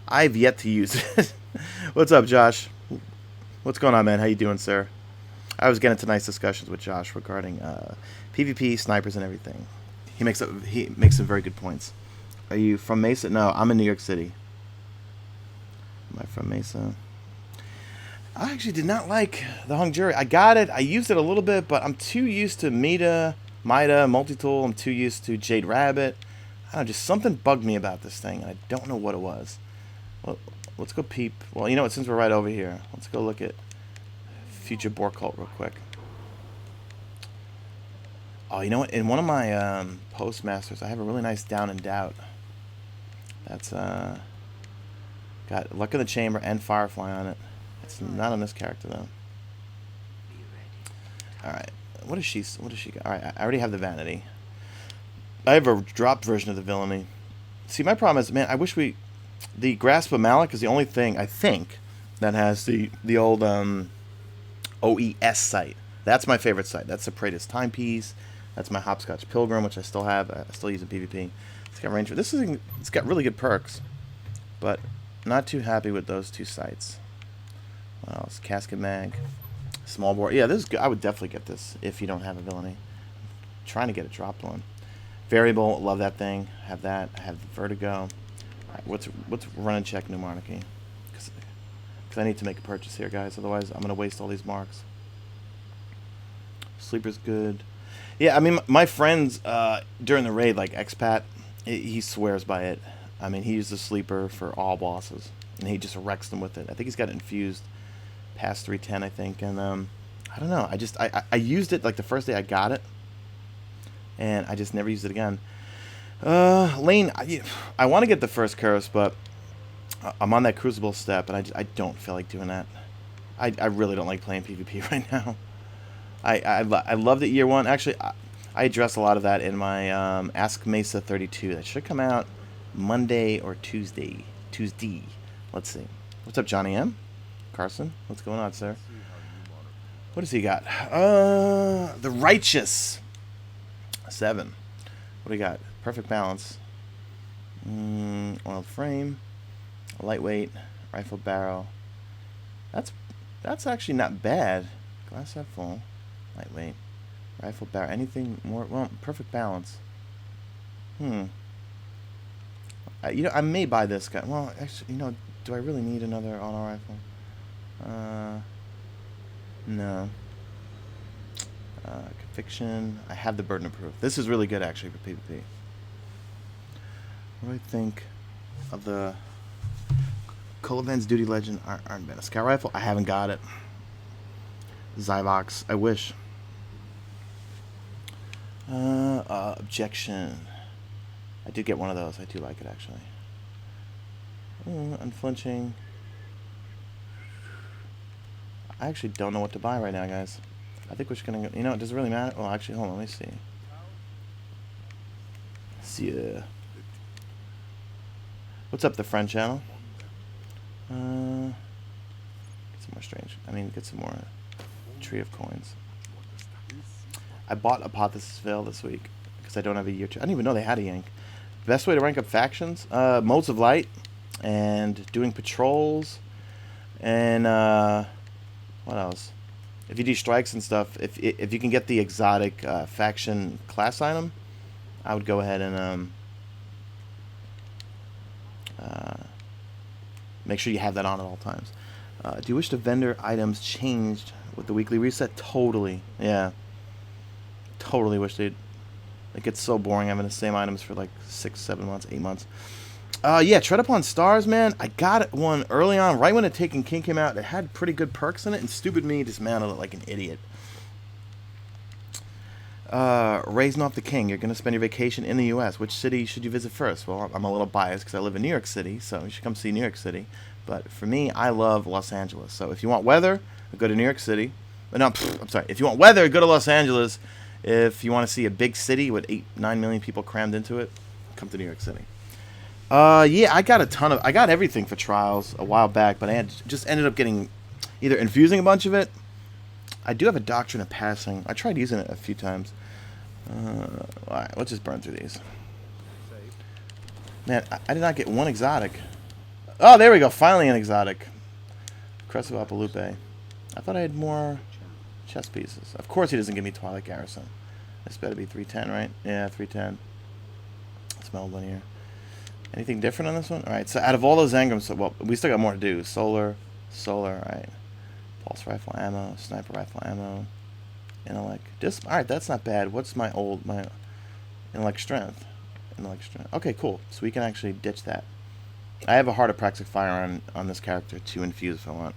I've yet to use it. What's up, Josh? What's going on, man? How you doing, sir? I was getting into nice discussions with Josh regarding PvP, snipers, and everything. He makes some very good points. Are you from Mesa? No, I'm in New York City. Am I from Mesa? I actually did not like the hung jury. I got it. I used it a little bit, but I'm too used to Mida, multi-tool. I'm too used to Jade Rabbit. I don't know, just something bugged me about this thing, and I don't know what it was. Well, let's go peep. Well, you know what? Since we're right over here, let's go look at Future Boar Cult real quick. Oh, you know what? In one of my postmasters, I have a really nice Down and Doubt. That's got Luck in the Chamber and Firefly on it. It's not on this character though. All right, what does she got? All right, I already have the Vanity. I have a dropped version of the Villainy. See, my problem is, man, I wish the Grasp of Malik is the only thing I think that has the old OES site. That's my favorite site. That's the Praetor's Timepiece. That's my Hopscotch Pilgrim, which I still have. I still use in PvP. It's got range. It's got really good perks, but not too happy with those two sites. What else? Casket Mag, Small Bore. Yeah, this is good. I would definitely get this if you don't have a Villainy. I'm trying to get a dropped one. Variable, love that thing. Have that. I have Vertigo. All right, what's run and check New Monarchy? Because I need to make a purchase here, guys. Otherwise, I'm gonna waste all these marks. Sleeper's good. Yeah, I mean, my friends during the raid, like Expat, he swears by it. I mean, he uses Sleeper for all bosses, and he just wrecks them with it. I think he's got it infused past 310, I think, and I don't know. I used it like the first day I got it, and I just never used it again. Lane, I want to get the first curse, but I'm on that Crucible step, and I don't feel like doing that. I really don't like playing PvP right now. I love the year one. Actually, I address a lot of that in my Ask Mesa 32. That should come out Monday or Tuesday. Let's see. What's up, Johnny M? Carson? What's going on, sir? What does he got? The Righteous 7. What do we got? Perfect Balance. Oiled Frame. Lightweight. Rifle Barrel. That's actually not bad. Glass half full. Lightweight. Rifle Barrel. Anything more? Well, Perfect Balance. I may buy this guy. Well, actually, do I really need another auto rifle? No. Conviction. I have the Burden of Proof. This is really good, actually, for PvP. What do I think of the Colavan's Duty Legend Iron Band? A Scout Rifle? I haven't got it. Zyvox. I wish. Objection. I did get one of those. I do like it, actually. Unflinching. I actually don't know what to buy right now, guys. I think we're just gonna go, does it really matter? Well, actually, hold on, let me see. See, what's up, the friend channel? Get some more strange. Get some more Tree of Coins. I bought Apotheosis Veil this week because I don't have a year 2. I didn't even know they had a yank. Best way to rank up factions? Modes of Light and doing patrols and what else? If you do strikes and stuff, if you can get the exotic faction class item, I would go ahead and make sure you have that on at all times. Do you wish the vendor items changed with the weekly reset? Totally. Yeah. Totally wish they'd. It gets so boring having the same items for like 6, 7 months, 8 months. Yeah, Tread Upon Stars, man. I got one early on, right when the Taken King came out. It had pretty good perks in it, and stupid me dismantled it like an idiot. Raising Off the King. You're going to spend your vacation in the U.S. Which city should you visit first? Well, I'm a little biased because I live in New York City, so you should come see New York City. But for me, I love Los Angeles. So if you want weather, go to New York City. No, I'm sorry. If you want weather, go to Los Angeles. If you want to see a big city with 8-9 million people crammed into it, come to New York City. Yeah, I got everything for trials a while back, but I just ended up getting either infusing a bunch of it. I do have a Doctrine of Passing. I tried using it a few times. Alright, let's just burn through these. Man, I did not get one exotic. Oh, there we go. Finally an exotic. Crest of Apalupe. I thought I had more Chest pieces. Of course he doesn't give me Twilight Garrison. This better be 310, right? Yeah, 310. Smelled one here. Anything different on this one? Alright, so out of all those engrams, so, well, we still got more to do. Solar, alright. Pulse rifle ammo, sniper rifle ammo, intellect. Alright, that's not bad. What's my intellect strength? Okay, cool. So we can actually ditch that. I have a heart of praxic fire on this character to infuse if I want.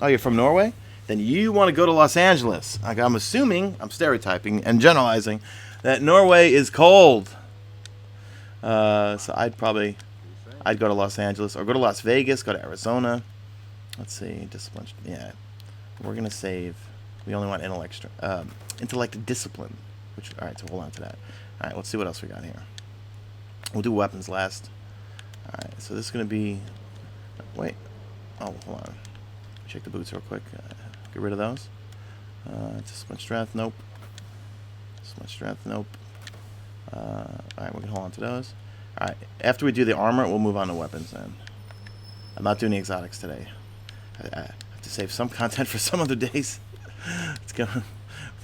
Oh, you're from Norway? Then you want to go to Los Angeles. Like, I'm assuming, I'm stereotyping and generalizing, that Norway is cold. So I'd go to Los Angeles or go to Las Vegas, go to Arizona. Let's see, discipline. Yeah, we're gonna save. We only want intellect discipline. All right, so hold on to that. All right, let's see what else we got here. We'll do weapons last. All right, so this is gonna be. Wait. Oh, hold on. Check the boots real quick. Get rid of those. Discipline strength. Nope. Discipline strength. Nope. Alright, we're going to hold on to those. Alright, after we do the armor, we'll move on to weapons then. I'm not doing the exotics today. I have to save some content for some other days. It's kind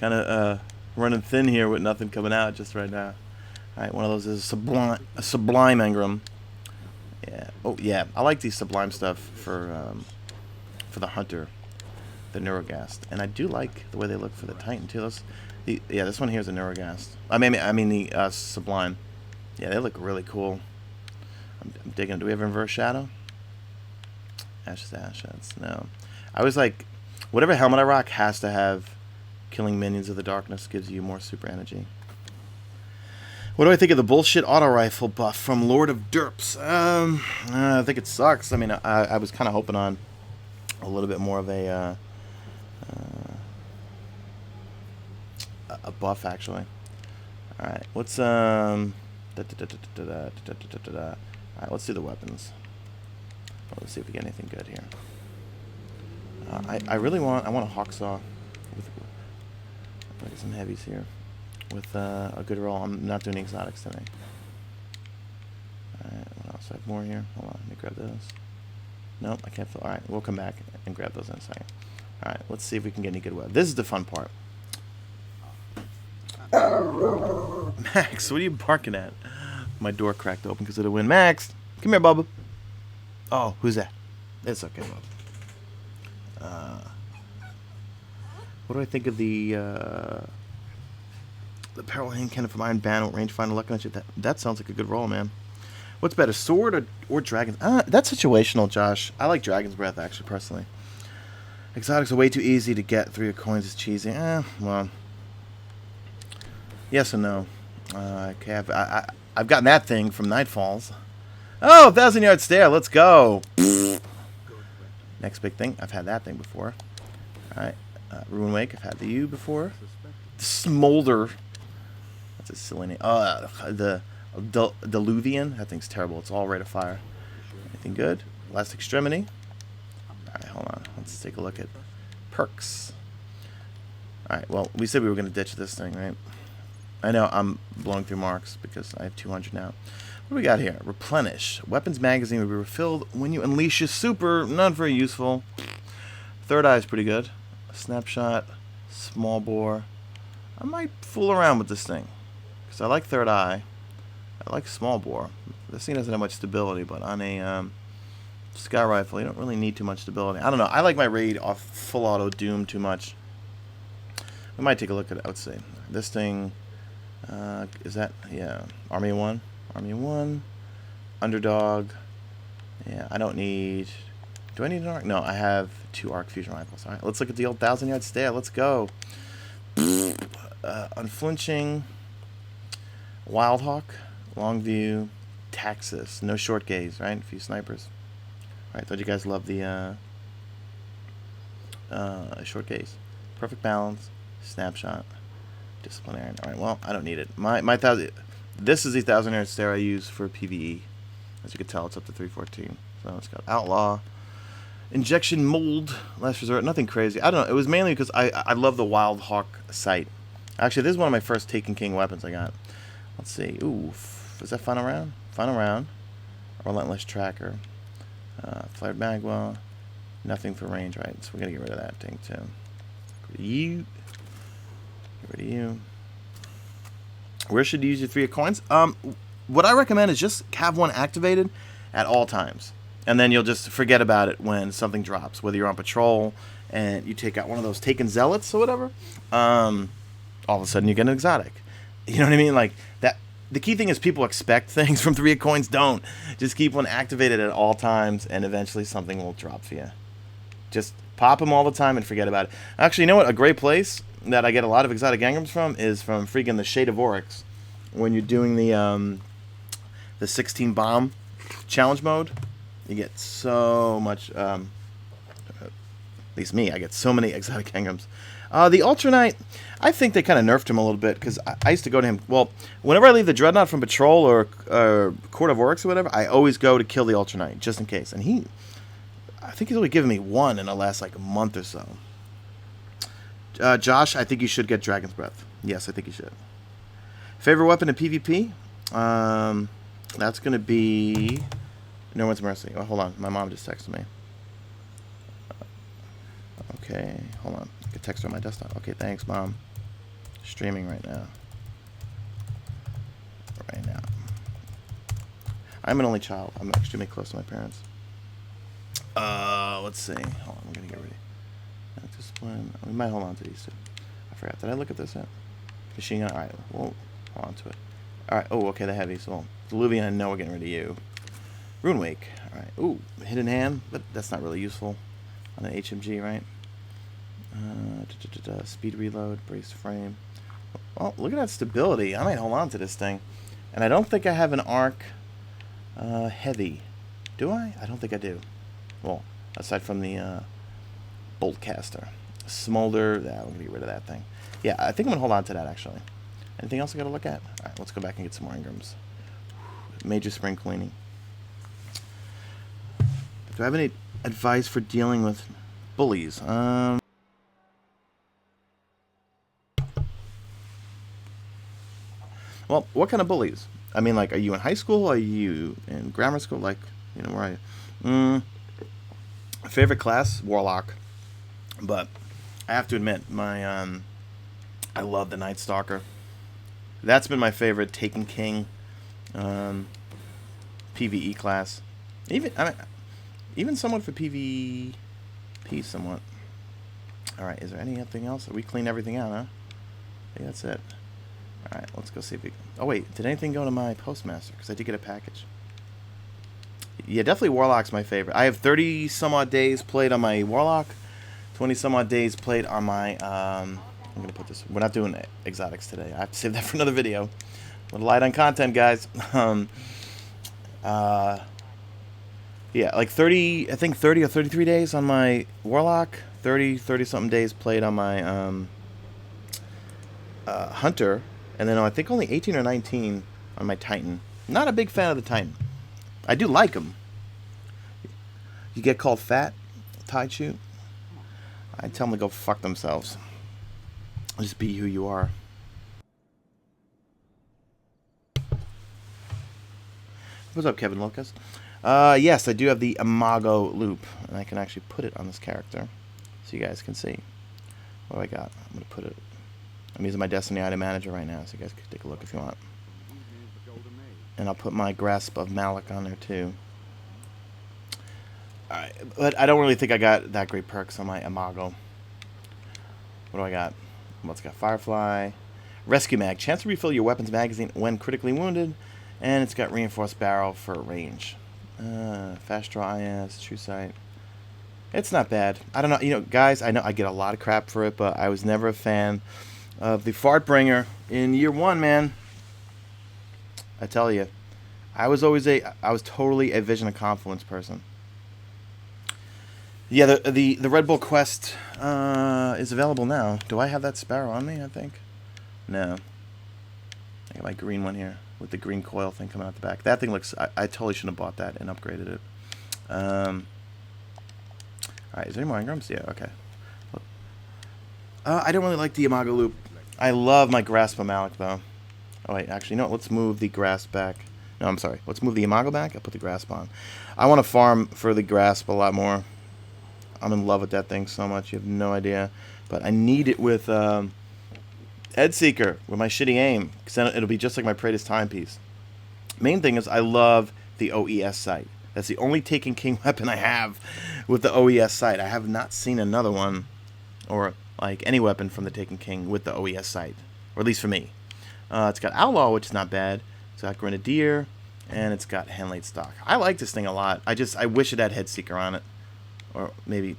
of running thin here with nothing coming out just right now. Alright, one of those is a sublime engram. Yeah. Oh, yeah. I like these sublime stuff for the hunter, the neurogast. And I do like the way they look for the titan too. Yeah, this one here is a neurogast. I mean the sublime. Yeah, they look really cool. I'm digging it. Do we have inverse shadow? Ashes, ashes. No. I was like, whatever helmet I rock has to have killing minions of the darkness. Gives you more super energy. What do I think of the bullshit auto rifle buff from Lord of Derps? I think it sucks. I mean, I was kind of hoping on a little bit more of a buff, actually. All right, let's all right, let's do the weapons. Let's see if we get anything good here. I want a hawksaw with like some heavies here with a good roll. I'm not doing exotics today. All right, what else? I have more here. Hold on, let me grab those. Nope, I can't. All right, we'll come back and grab those in a second. All right, let's see if we can get any good weapons. This is the fun part. Max, what are you barking at? My door cracked open because of the wind. Max, come here, Bubba. Oh, who's that? It's okay, Bubba. What do I think of the Peril Hand Cannon from Iron Band, rangefinder, luck and shit? That sounds like a good roll, man. What's better, sword or dragon? That's situational, Josh. I like Dragon's Breath, actually, personally. Exotics are way too easy to get. 3 coins is cheesy. Well. Yes and no. Okay, I've gotten that thing from Nightfalls. Oh, 1,000-yard stare. Let's go. Next big thing. I've had that thing before. All right. Ruin Wake. I've had the U before. The Smolder. That's a silly name. The Diluvian. That thing's terrible. It's all rate of fire. Anything good? Last Extremity. All right, hold on. Let's take a look at perks. All right. Well, we said we were going to ditch this thing, right? I know I'm blowing through marks because I have 200 now. What do we got here? Replenish. Weapons magazine will be refilled when you unleash your super. Not very useful. Third eye is pretty good. Snapshot. Small bore. I might fool around with this thing because I like third eye. I like small bore. This thing doesn't have much stability, but on a sky rifle, you don't really need too much stability. I don't know. I like my raid off full auto Doom too much. We might take a look at it. I would say this thing. Is that, yeah, Army 1, Underdog, yeah, I don't need, do I need an arc? No, I have 2 arc fusion rifles. Alright, let's look at the old 1,000-yard stare, let's go. Unflinching, Wildhawk, Longview, Taxis, no short gaze, right, a few snipers. Alright, thought you guys loved the short gaze. Perfect balance, snapshot. Disciplinarian. Alright, well, I don't need it. This is the 1,000-yard stare I use for PvE. As you can tell, it's up to 314. So it's got Outlaw. Injection Mold. Last Resort. Nothing crazy. I don't know. It was mainly because I love the Wild Hawk sight. Actually, this is one of my first Taken King weapons I got. Let's see. Ooh. Is that Final Round? Final Round. Relentless Tracker. Flared Magwell. Nothing for range, right? So we're going to get rid of that thing, too. You. Get rid of you. Where should you use your 3 of coins? What I recommend is just have one activated at all times. And then you'll just forget about it when something drops. Whether you're on patrol and you take out one of those taken zealots or whatever, all of a sudden you get an exotic. You know what I mean? Like that. The key thing is people expect things from 3 of coins. Don't. Just keep one activated at all times, and eventually something will drop for you. Just pop them all the time and forget about it. Actually, you know what? A great place that I get a lot of exotic engrams from is from freaking the Shade of Oryx. When you're doing the 16 bomb challenge mode, you get so much. At least me, I get so many exotic engrams. The Ultra Knight, I think they kind of nerfed him a little bit because I used to go to him. Well, whenever I leave the Dreadnought from patrol or Court of Oryx or whatever, I always go to kill the Ultra Knight just in case. And I think he's only given me 1 in the last like a month or so. Josh, I think you should get Dragon's Breath. Yes, I think you should. Favorite weapon in PvP? That's going to be No One's Mercy. Oh, hold on. My mom just texted me. Okay, hold on. I can text her on my desktop. Okay, thanks, Mom. Streaming right now. I'm an only child. I'm extremely close to my parents. Let's see. Hold on, I'm going to get ready. Discipline. We might hold on to these two. I forgot. Did I look at this yet? Machine gun. Alright, we'll hold on to it. Alright, oh, okay, the heavies. Well, Diluvian, I know we're getting rid of you. Rune Wake. Alright, ooh, hidden hand, but that's not really useful on an HMG, right? Speed reload, brace frame. Oh, look at that stability. I might hold on to this thing. And I don't think I have an arc heavy. Do I? I don't think I do. Well, aside from the bolt caster. Smolder. Yeah, I'm going to get rid of that thing. Yeah, I think I'm going to hold on to that, actually. Anything else I got to look at? Alright, let's go back and get some more engrams. Major spring cleaning. Do I have any advice for dealing with bullies? Well, what kind of bullies? I mean, like, are you in high school? Are you in grammar school? Like, you know, where are you? Favorite class? Warlock. But I have to admit, I love the Night Stalker. That's been my favorite Taken King PvE class. Even somewhat for PvP, somewhat. Alright, is there anything else? We cleaned everything out, huh? I think that's it. Alright, let's go see if we can... Oh, wait. Did anything go to my Postmaster? Because I did get a package. Yeah, definitely Warlock's my favorite. I have 30-some-odd days played on my Warlock. 20-some-odd days played on my... I'm going to put this... We're not doing exotics today. I have to save that for another video. A little light on content, guys. Yeah, like 30... I think 30 or 33 days on my Warlock. 30-something days played on my Hunter. And then I think only 18 or 19 on my Titan. Not a big fan of the Titan. I do like him. You get called fat, Tide Shoot? I tell them to go fuck themselves. Just be who you are. What's up, Kevin Lucas? Yes, I do have the Imago loop. And I can actually put it on this character. So you guys can see. What do I got? I'm going to put it... I'm using my Destiny item manager right now, so you guys can take a look if you want. And I'll put my Grasp of Malak on there too. Alright, but I don't really think I got that great perks on my Imago. What do I got? Well, it's got Firefly. Rescue Mag. Chance to refill your weapons magazine when critically wounded. And it's got Reinforced Barrel for range. Fast Draw IS, True Sight. It's not bad. I don't know. You know, guys, I know I get a lot of crap for it, but I was never a fan of the Fartbringer in year one, man. I tell you, I was totally a Vision of Confluence person. Yeah, the Red Bull Quest is available now. Do I have that Sparrow on me? I think. No. I got my green one here with the green coil thing coming out the back. That thing looks. I totally shouldn't have bought that and upgraded it. All right, is there any more engrams? Yeah. Okay. I don't really like the Imago loop. I love my Grasp of Malak though. Oh wait, actually no. Let's move the Grasp back. No, I'm sorry. Let's move the Imago back. I'll put the Grasp on. I want to farm for the Grasp a lot more. I'm in love with that thing so much. You have no idea. But I need it with Head Seeker with my shitty aim, because then it'll be just like my Praetor's Timepiece. Main thing is I love the OES sight. That's the only Taken King weapon I have with the OES sight. I have not seen another one, or like any weapon from the Taken King with the OES sight, or at least for me. It's got Outlaw, which is not bad. It's got Grenadier, and it's got Handlaid Stock. I like this thing a lot. I wish it had Head Seeker on it, or maybe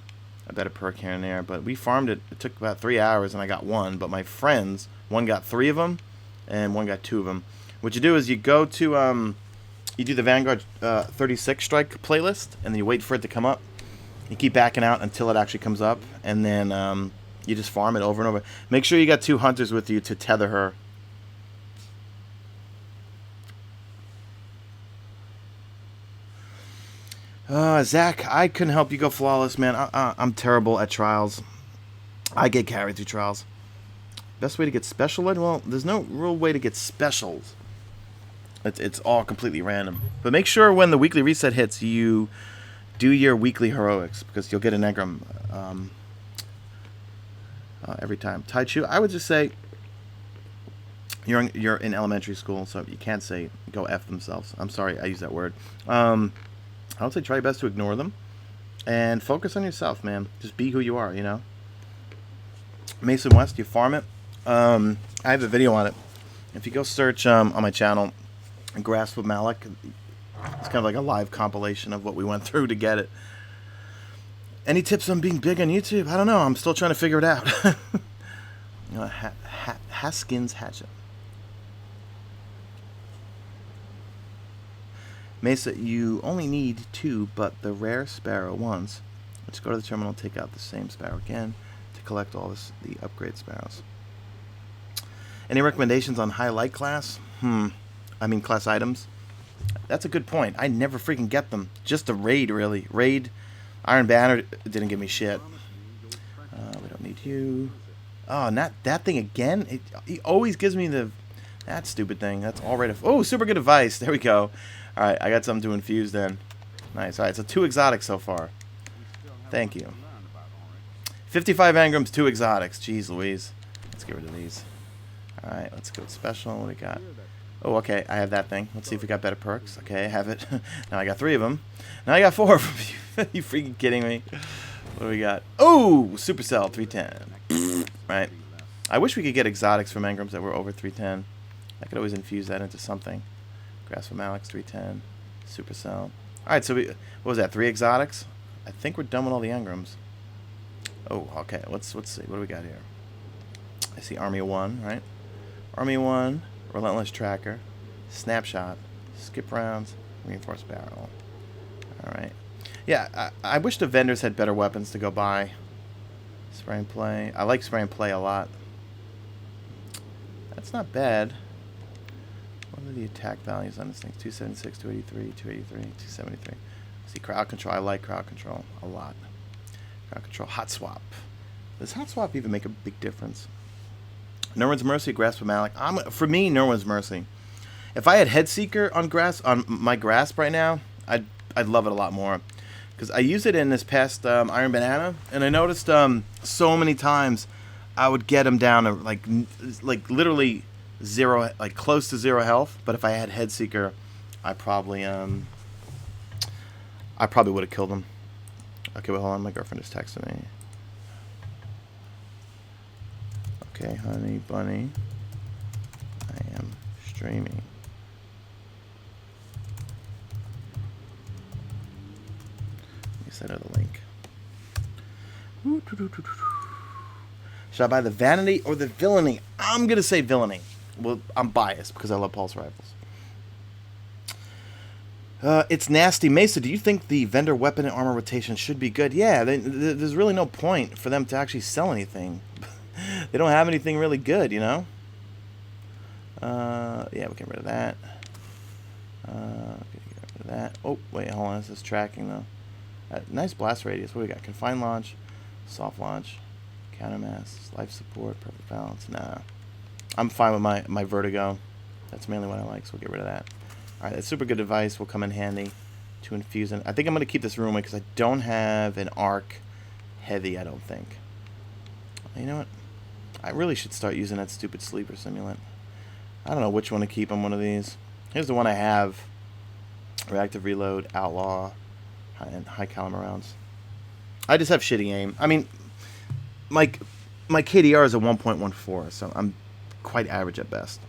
a better perk here and there. But we farmed it. It took about 3 hours, and I got one. But my friends, one got 3 of them, and one got 2 of them. What you do is you go to you do the Vanguard 36 strike playlist, and then you wait for it to come up. You keep backing out until it actually comes up, and then you just farm it over and over. Make sure you got 2 hunters with you to tether her. Zach, I couldn't help you go flawless, man. I'm terrible at trials. I get carried through trials. Best way to get special? Well, there's no real way to get specials. It's all completely random. But make sure when the weekly reset hits, you do your weekly heroics, because you'll get an engram every time. Taichu, I would just say you're in elementary school, so you can't say go F themselves. I'm sorry, I use that word. I would say try your best to ignore them and focus on yourself, man. Just be who you are, you know. Mason West, you farm it. I have a video on it. If you go search on my channel, Grasp of Malik, it's kind of like a live compilation of what we went through to get it. Any tips on being big on YouTube? I don't know. I'm still trying to figure it out. You know, Haskins Hatchet. Mesa, you only need 2, but the rare sparrow once. Let's go to the terminal, take out the same sparrow again to collect all the upgrade sparrows. Any recommendations on highlight class? I mean class items? That's a good point. I never freaking get them. Just the raid, really. Raid, Iron Banner didn't give me shit. We don't need you. Oh, not that thing again? He always gives me that stupid thing. That's all right. Oh, super good advice. There we go. All right, I got something to infuse then. Nice. All right, so 2 exotics so far. Thank you. 55 engrams, 2 exotics. Jeez Louise. Let's get rid of these. All right, let's go with special. What do we got? Oh, okay, I have that thing. Let's see if we got better perks. Okay, I have it. Now I got 3 of them. Now I got 4 of them. You freaking kidding me? What do we got? Oh, Supercell 310. Right. I wish we could get exotics from engrams that were over 310. I could always infuse that into something. Grasp of Alex 310. Supercell. All right, so what was that? 3 exotics? I think we're done with all the engrams. Oh, okay. Let's see. What do we got here? I see Army 1, right? Army 1, Relentless Tracker, Snapshot, Skip Rounds, Reinforced Barrel. Alright. Yeah, I wish the vendors had better weapons to go buy. Spray and Play. I like Spray and Play a lot. That's not bad. What are the attack values on this thing? 276, 283, 283, 273. See, Crowd Control. I like Crowd Control a lot. Crowd Control. Hot Swap. Does Hot Swap even make a big difference? No One's Mercy, Grasp of Malik. For me, No One's Mercy. If I had Head Seeker on my Grasp right now, I'd love it a lot more. Because I used it in this past Iron Banana, and I noticed so many times I would get him down to like literally 0, like close to 0 health. But if I had Head Seeker, I probably would have killed him. Okay, well, hold on. My girlfriend just texted me. Okay, honey bunny, I am streaming. Let me send her the link. Should I buy the Vanity or the Villainy? I'm going to say Villainy. Well, I'm biased because I love pulse rifles. It's nasty. Mesa, do you think the vendor weapon and armor rotation should be good? Yeah, there's really no point for them to actually sell anything. They don't have anything really good, you know? Yeah, we'll get rid of that. Get rid of that. Oh, wait, hold on. This is tracking, though. Nice blast radius. What do we got? Confined launch, soft launch, countermass, life support, perfect balance. Nah. I'm fine with my vertigo. That's mainly what I like, so we'll get rid of that. Alright, that super good device will come in handy to infuse in. I think I'm going to keep this room because I don't have an arc heavy, I don't think. You know what? I really should start using that stupid sleeper simulant. I don't know which one to keep on one of these. Here's the one I have. Reactive reload, outlaw, and high caliber rounds. I just have shitty aim. I mean, my KDR is a 1.14, so I'm quite average at best.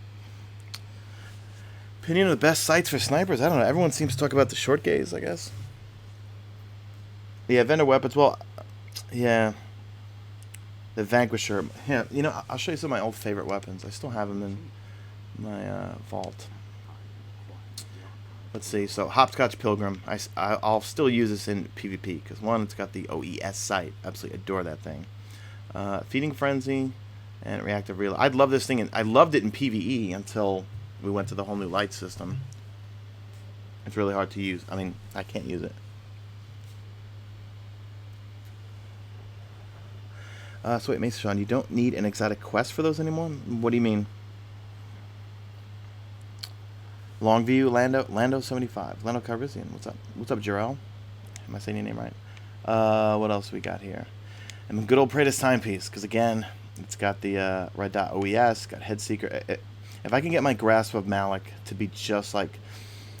Opinion of the best sights for snipers? I don't know. Everyone seems to talk about the short gaze, I guess. Yeah, vendor weapons. Well, yeah. The Vanquisher. Yeah, you know, I'll show you some of my old favorite weapons. I still have them in my vault. Let's see. So, Hopscotch Pilgrim. I'll still use this in PvP because, one, it's got the OES sight. Absolutely adore that thing. Feeding Frenzy and Reactive Reload. I'd love this thing. And I loved it in PvE until we went to the whole new light system. It's really hard to use. I mean, I can't use it. So wait, Mesa Sean, you don't need an exotic quest for those anymore? What do you mean? Longview, Lando 75, Lando Calrissian. What's up? What's up, Jarrell? Am I saying your name right? What else we got here? And the good old Praetor's timepiece, because again, it's got the red dot OES, got Headseeker. If I can get my grasp of Malik to be just like,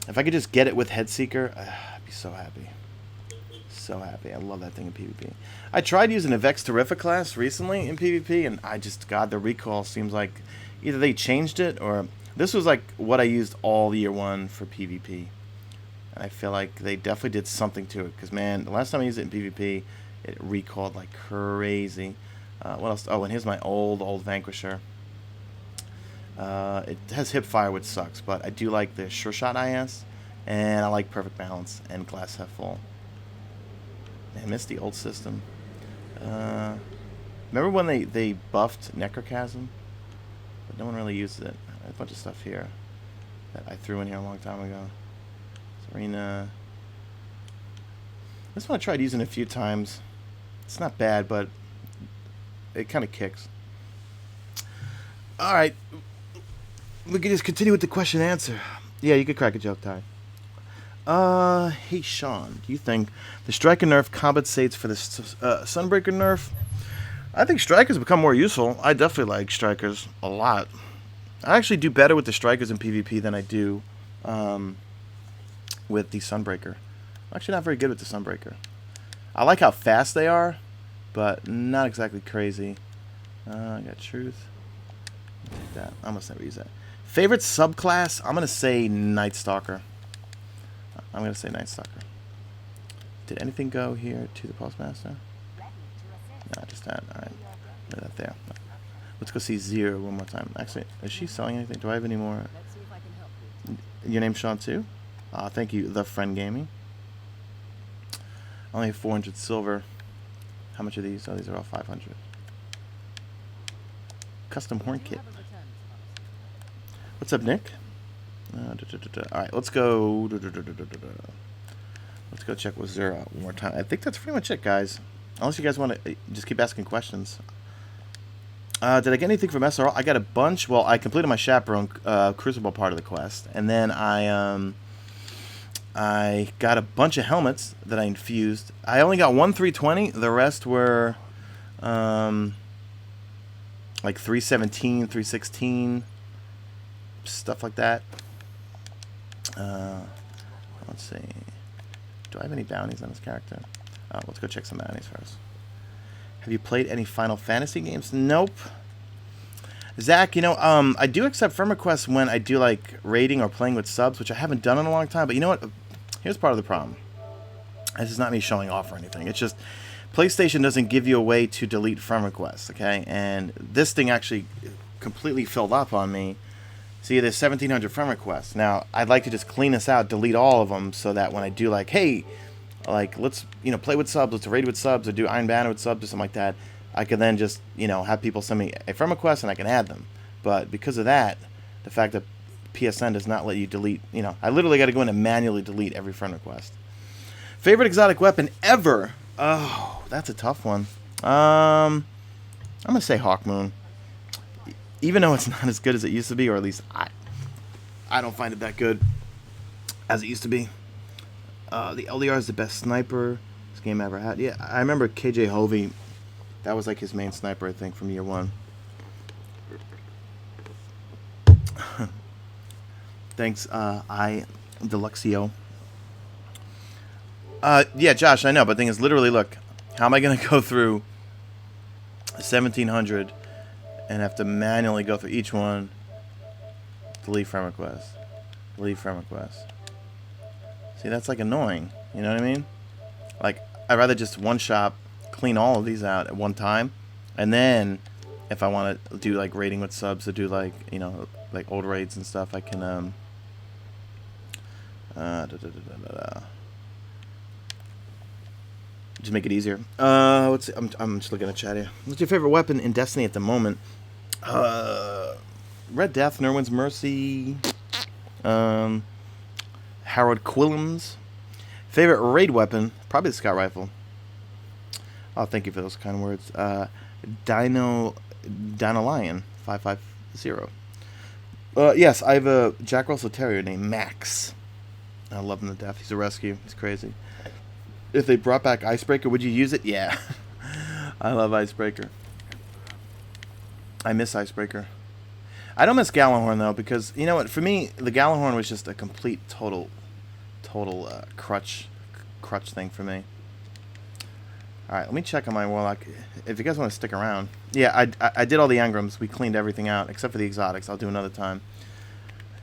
if I could just get it with Headseeker, I'd be so happy. So happy. I love that thing in PvP. I tried using a Vex Terrific class recently in PvP, and God, the recoil seems like either they changed it or this was like what I used all year one for PvP. And I feel like they definitely did something to it because, man, the last time I used it in PvP, it recoiled like crazy. What else? Oh, and here's my old Vanquisher. It has hip fire, which sucks, but I do like the Sure Shot IS, and I like Perfect Balance and Glass Half Full. I missed the old system. Remember when they buffed Necrochasm? But no one really used it. A bunch of stuff here that I threw in here a long time ago. Serena. This one I tried using a few times. It's not bad, but it kind of kicks. Alright. We can just continue with the question and answer. Yeah, you could crack a joke, Ty. Hey Sean, do you think the Striker nerf compensates for the Sunbreaker nerf? I think Strikers become more useful. I definitely like Strikers a lot. I actually do better with the Strikers in PvP than I do with the Sunbreaker. I'm actually not very good with the Sunbreaker. I like how fast they are, but not exactly crazy. I got Truth. Take that. I almost never use that. Favorite subclass? I'm gonna say Night Stalker. I'm going to say Night Stalker. Did anything go here to the Postmaster? No, just that. Alright. Leave that there. Let's go see Zero one more time. Actually, is she selling anything? Do I have any more? Your name's Sean too? Thank you, The Friend Gaming. Only 400 silver. How much are these? Oh, these are all 500. Custom horn kit. What's up, Nick? Alright, let's go. Let's go check with Zero one more time. I think that's pretty much it, guys. Unless you guys want to just keep asking questions. Did I get anything from SRL? I got a bunch. Well, I completed my Chaperone Crucible part of the quest, and then I got a bunch of helmets that I infused. I only got one 320. The rest were like 317, 316, stuff like that. Let's see. Do I have any bounties on this character? Let's go check some bounties first. Have you played any Final Fantasy games? Nope. Zach, you know, I do accept friend requests when I do like raiding or playing with subs, which I haven't done in a long time. But you know what? Here's part of the problem. This is not me showing off or anything. It's just PlayStation doesn't give you a way to delete friend requests, okay? And this thing actually completely filled up on me. See, there's 1,700 friend requests. Now, I'd like to just clean this out, delete all of them, so that when I do like, hey, like, let's, you know, play with subs, let's raid with subs, or do Iron Banner with subs, or something like that, I can then just, you know, have people send me a friend request and I can add them. But because of that, the fact that PSN does not let you delete, you know, I literally got to go in and manually delete every friend request. Favorite exotic weapon ever? Oh, that's a tough one. I'm going to say Hawkmoon. Even though it's not as good as it used to be, or at least I don't find it that good as it used to be. The LDR is the best sniper this game ever had. Yeah, I remember KJ Hovey. That was like his main sniper, I think, from year one. Thanks, Deluxio. Yeah, Josh, I know, but the thing is, literally, look, how am I going to go through 1,700 and have to manually go through each one? Delete friend request. Delete friend request. See, that's like annoying. You know what I mean? Like, I'd rather just one shop clean all of these out at one time, and then if I want to do like raiding with subs to do like, you know, like old raids and stuff, I can just make it easier. Let's see. I'm just looking at chat here. What's your favorite weapon in Destiny at the moment? Red Death, Nerwin's Mercy, Harold Quillams. Favorite raid weapon? Probably the Scout Rifle. Oh, thank you for those kind words. Dino Lion 550. Yes, I have a Jack Russell Terrier named Max. I love him to death. He's a rescue. He's crazy. If they brought back Icebreaker, would you use it? Yeah. I love Icebreaker. I miss Icebreaker. I don't miss Gallahorn, though, because, you know what? For me, the Gallahorn was just a complete, total crutch thing for me. Alright, let me check on my Warlock. If you guys want to stick around. Yeah, I did all the Engrams. We cleaned everything out, except for the exotics. I'll do another time.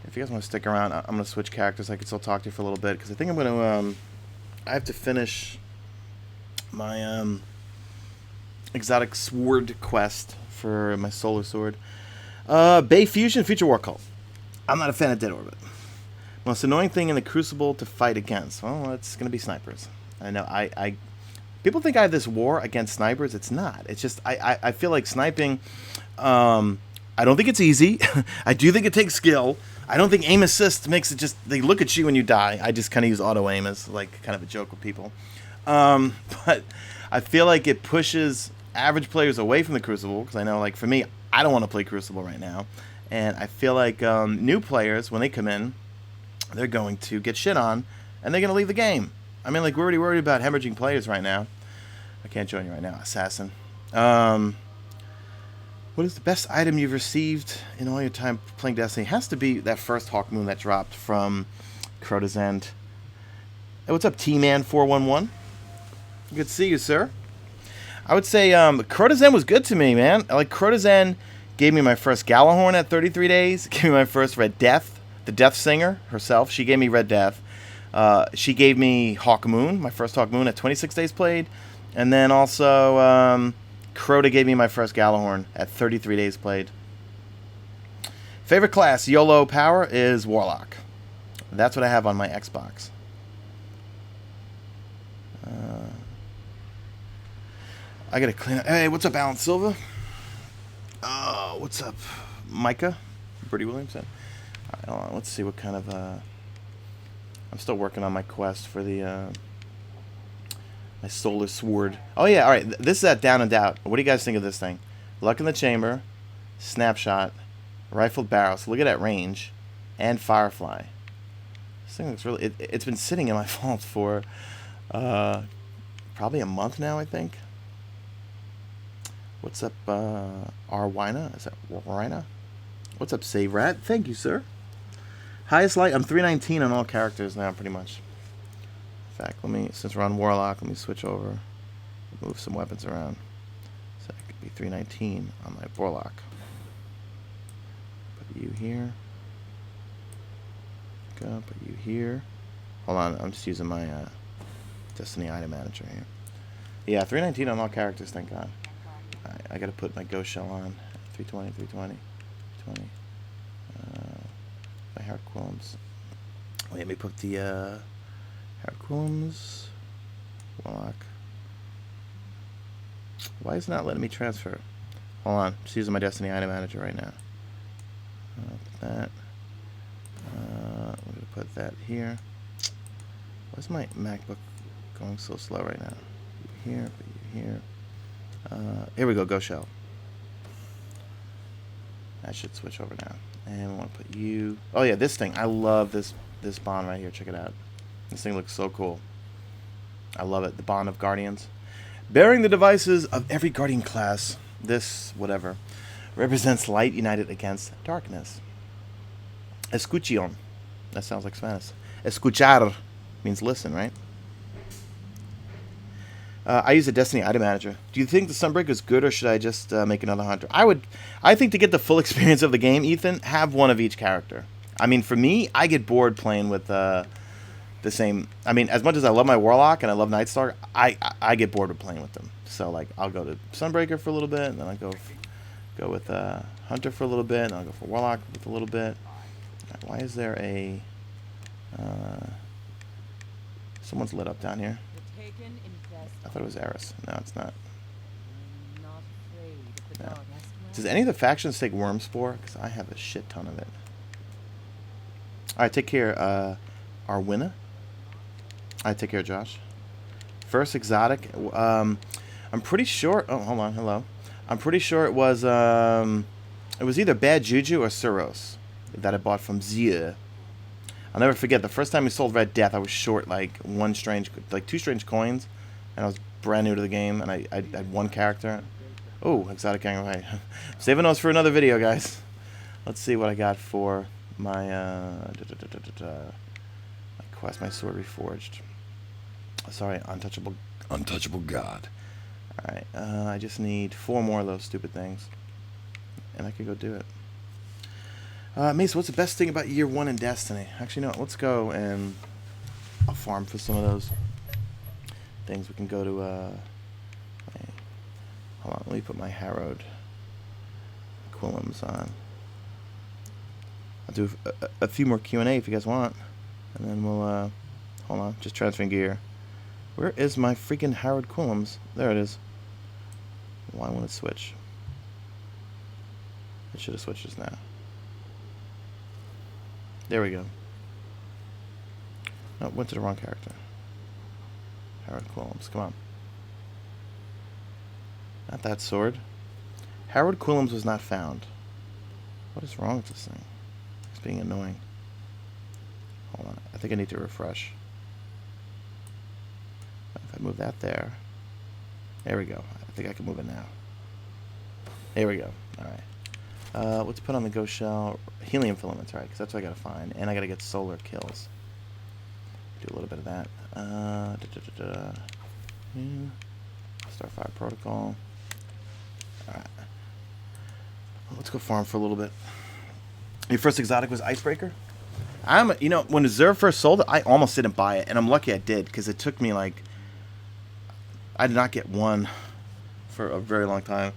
If you guys want to stick around, I'm going to switch characters. I can still talk to you for a little bit, because I think I'm going to, I have to finish my, exotic sword quest for my solar sword. Bay Fusion, Future War Cult. I'm not a fan of Dead Orbit. Most annoying thing in the Crucible to fight against? Well, it's going to be snipers. I know, people think I have this war against snipers. It's not. It's just, I feel like sniping, I don't think it's easy. I do think it takes skill. I don't think aim assist makes it just, they look at you when you die. I just kind of use auto aim as like kind of a joke with people. But I feel like it pushes average players away from the Crucible, because I know, like, for me, I don't want to play Crucible right now. And I feel like new players, when they come in, they're going to get shit on, and they're going to leave the game. I mean, like, we're already worried about hemorrhaging players right now. I can't join you right now, Assassin. What is the best item you've received in all your time playing Destiny? It has to be that first Hawk Moon that dropped from Crota's End. Hey, what's up, T-Man411? Good to see you, sir. I would say Crota's End was good to me, man. Like, Crota's End gave me my first Gallahorn at 33 days. Gave me my first Red Death. The Death Singer herself, she gave me Red Death. She gave me Hawk Moon, my first Hawk Moon at 26 days played. And then also, Crota gave me my first Gallahorn at 33 days played. Favorite class, YOLO Power, is Warlock. That's what I have on my Xbox. I gotta clean up. Hey, what's up, Alan Silva? What's up, Micah? Bertie Williamson. All right, hold on. Let's see what kind of. I'm still working on my quest for the my solar sword. Oh yeah, all right. This is that Down and Doubt. What do you guys think of this thing? Luck in the Chamber, snapshot, rifled barrel. So look at that range, and Firefly. This thing looks really. It's been sitting in my vault for probably a month now, I think. What's up, Arwina? Is that Warina? What's up, Save Rat? Thank you, sir. Highest light, I'm 319 on all characters now, pretty much. In fact, since we're on Warlock, let me switch over, move some weapons around. So it could be 319 on my Warlock. Put you here. Go, put you here. Hold on, I'm just using my Destiny item manager here. Yeah, 319 on all characters, thank God. Alright, I gotta put my ghost shell on. 320, 320, 320. My Hard Quillums. Wait, let me put the Hard Quillums. Warlock. Why is it not letting me transfer? Hold on, just using my Destiny item manager right now. Put that. I'm gonna put that here. Why is my MacBook going so slow right now? Put you here, put you here. Here we go, Go Shell. That should switch over now. And we want to put you... Oh yeah, this thing. I love this bond right here. Check it out. This thing looks so cool. I love it. The Bond of Guardians. Bearing the devices of every Guardian class, this, whatever, represents light united against darkness. Escuchion. That sounds like Spanish. Escuchar means listen, right? I use a Destiny item manager. Do you think the Sunbreaker is good, or should I just make another hunter? I think to get the full experience of the game, Ethan, have one of each character. I mean, for me, I get bored playing with the same. I mean, as much as I love my Warlock and I love Nightstalker, I get bored with playing with them. So like, I'll go to Sunbreaker for a little bit, and then I go with Hunter for a little bit, and I'll go for Warlock with a little bit. Right, why is there a someone's lit up down here? I thought it was Eris. No, it's not. No. Does any of the factions take Worm Spore? Because I have a shit ton of it. Alright, take care, Arwina. Alright, take care, Josh. First exotic. I'm pretty sure... Oh, hold on. Hello. I'm pretty sure it was either Bad Juju or Suros that I bought from Zia. I'll never forget, the first time we sold Red Death, I was short like two strange coins, and I was brand new to the game, and I had one character. Oh, exotic gang, right. Saving those for another video, guys. Let's see what I got for my my quest, my sword reforged. Sorry, untouchable God. Alright, I just need 4 more of those stupid things, and I could go do it. Mesa, what's the best thing about year 1 in Destiny? Actually, no, let's go and I'll farm for some of those things. We can go to, hold on, let me put my Harrowed Quillums on. I'll do a few more Q&A if you guys want, and then we'll, hold on, just transferring gear. Where is my freaking Harrowed Quillums? There it is. Why won't it switch? It should have switched just now. There we go. No, went to the wrong character. Harrowed Quillums, come on. Not that sword. Harrowed Quillums was not found. What is wrong with this thing? It's being annoying. Hold on, I think I need to refresh. If I move that there. There we go. I think I can move it now. There we go. Alright. Let's put on the ghost shell. Helium filaments, right? Because that's what I gotta find. And I gotta get solar kills. Do a little bit of that. Starfire Protocol. Alright. Let's go farm for a little bit. Your first exotic was Icebreaker? You know, when Zerv first sold it, I almost didn't buy it. And I'm lucky I did, because it took me like... I did not get one for a very long time.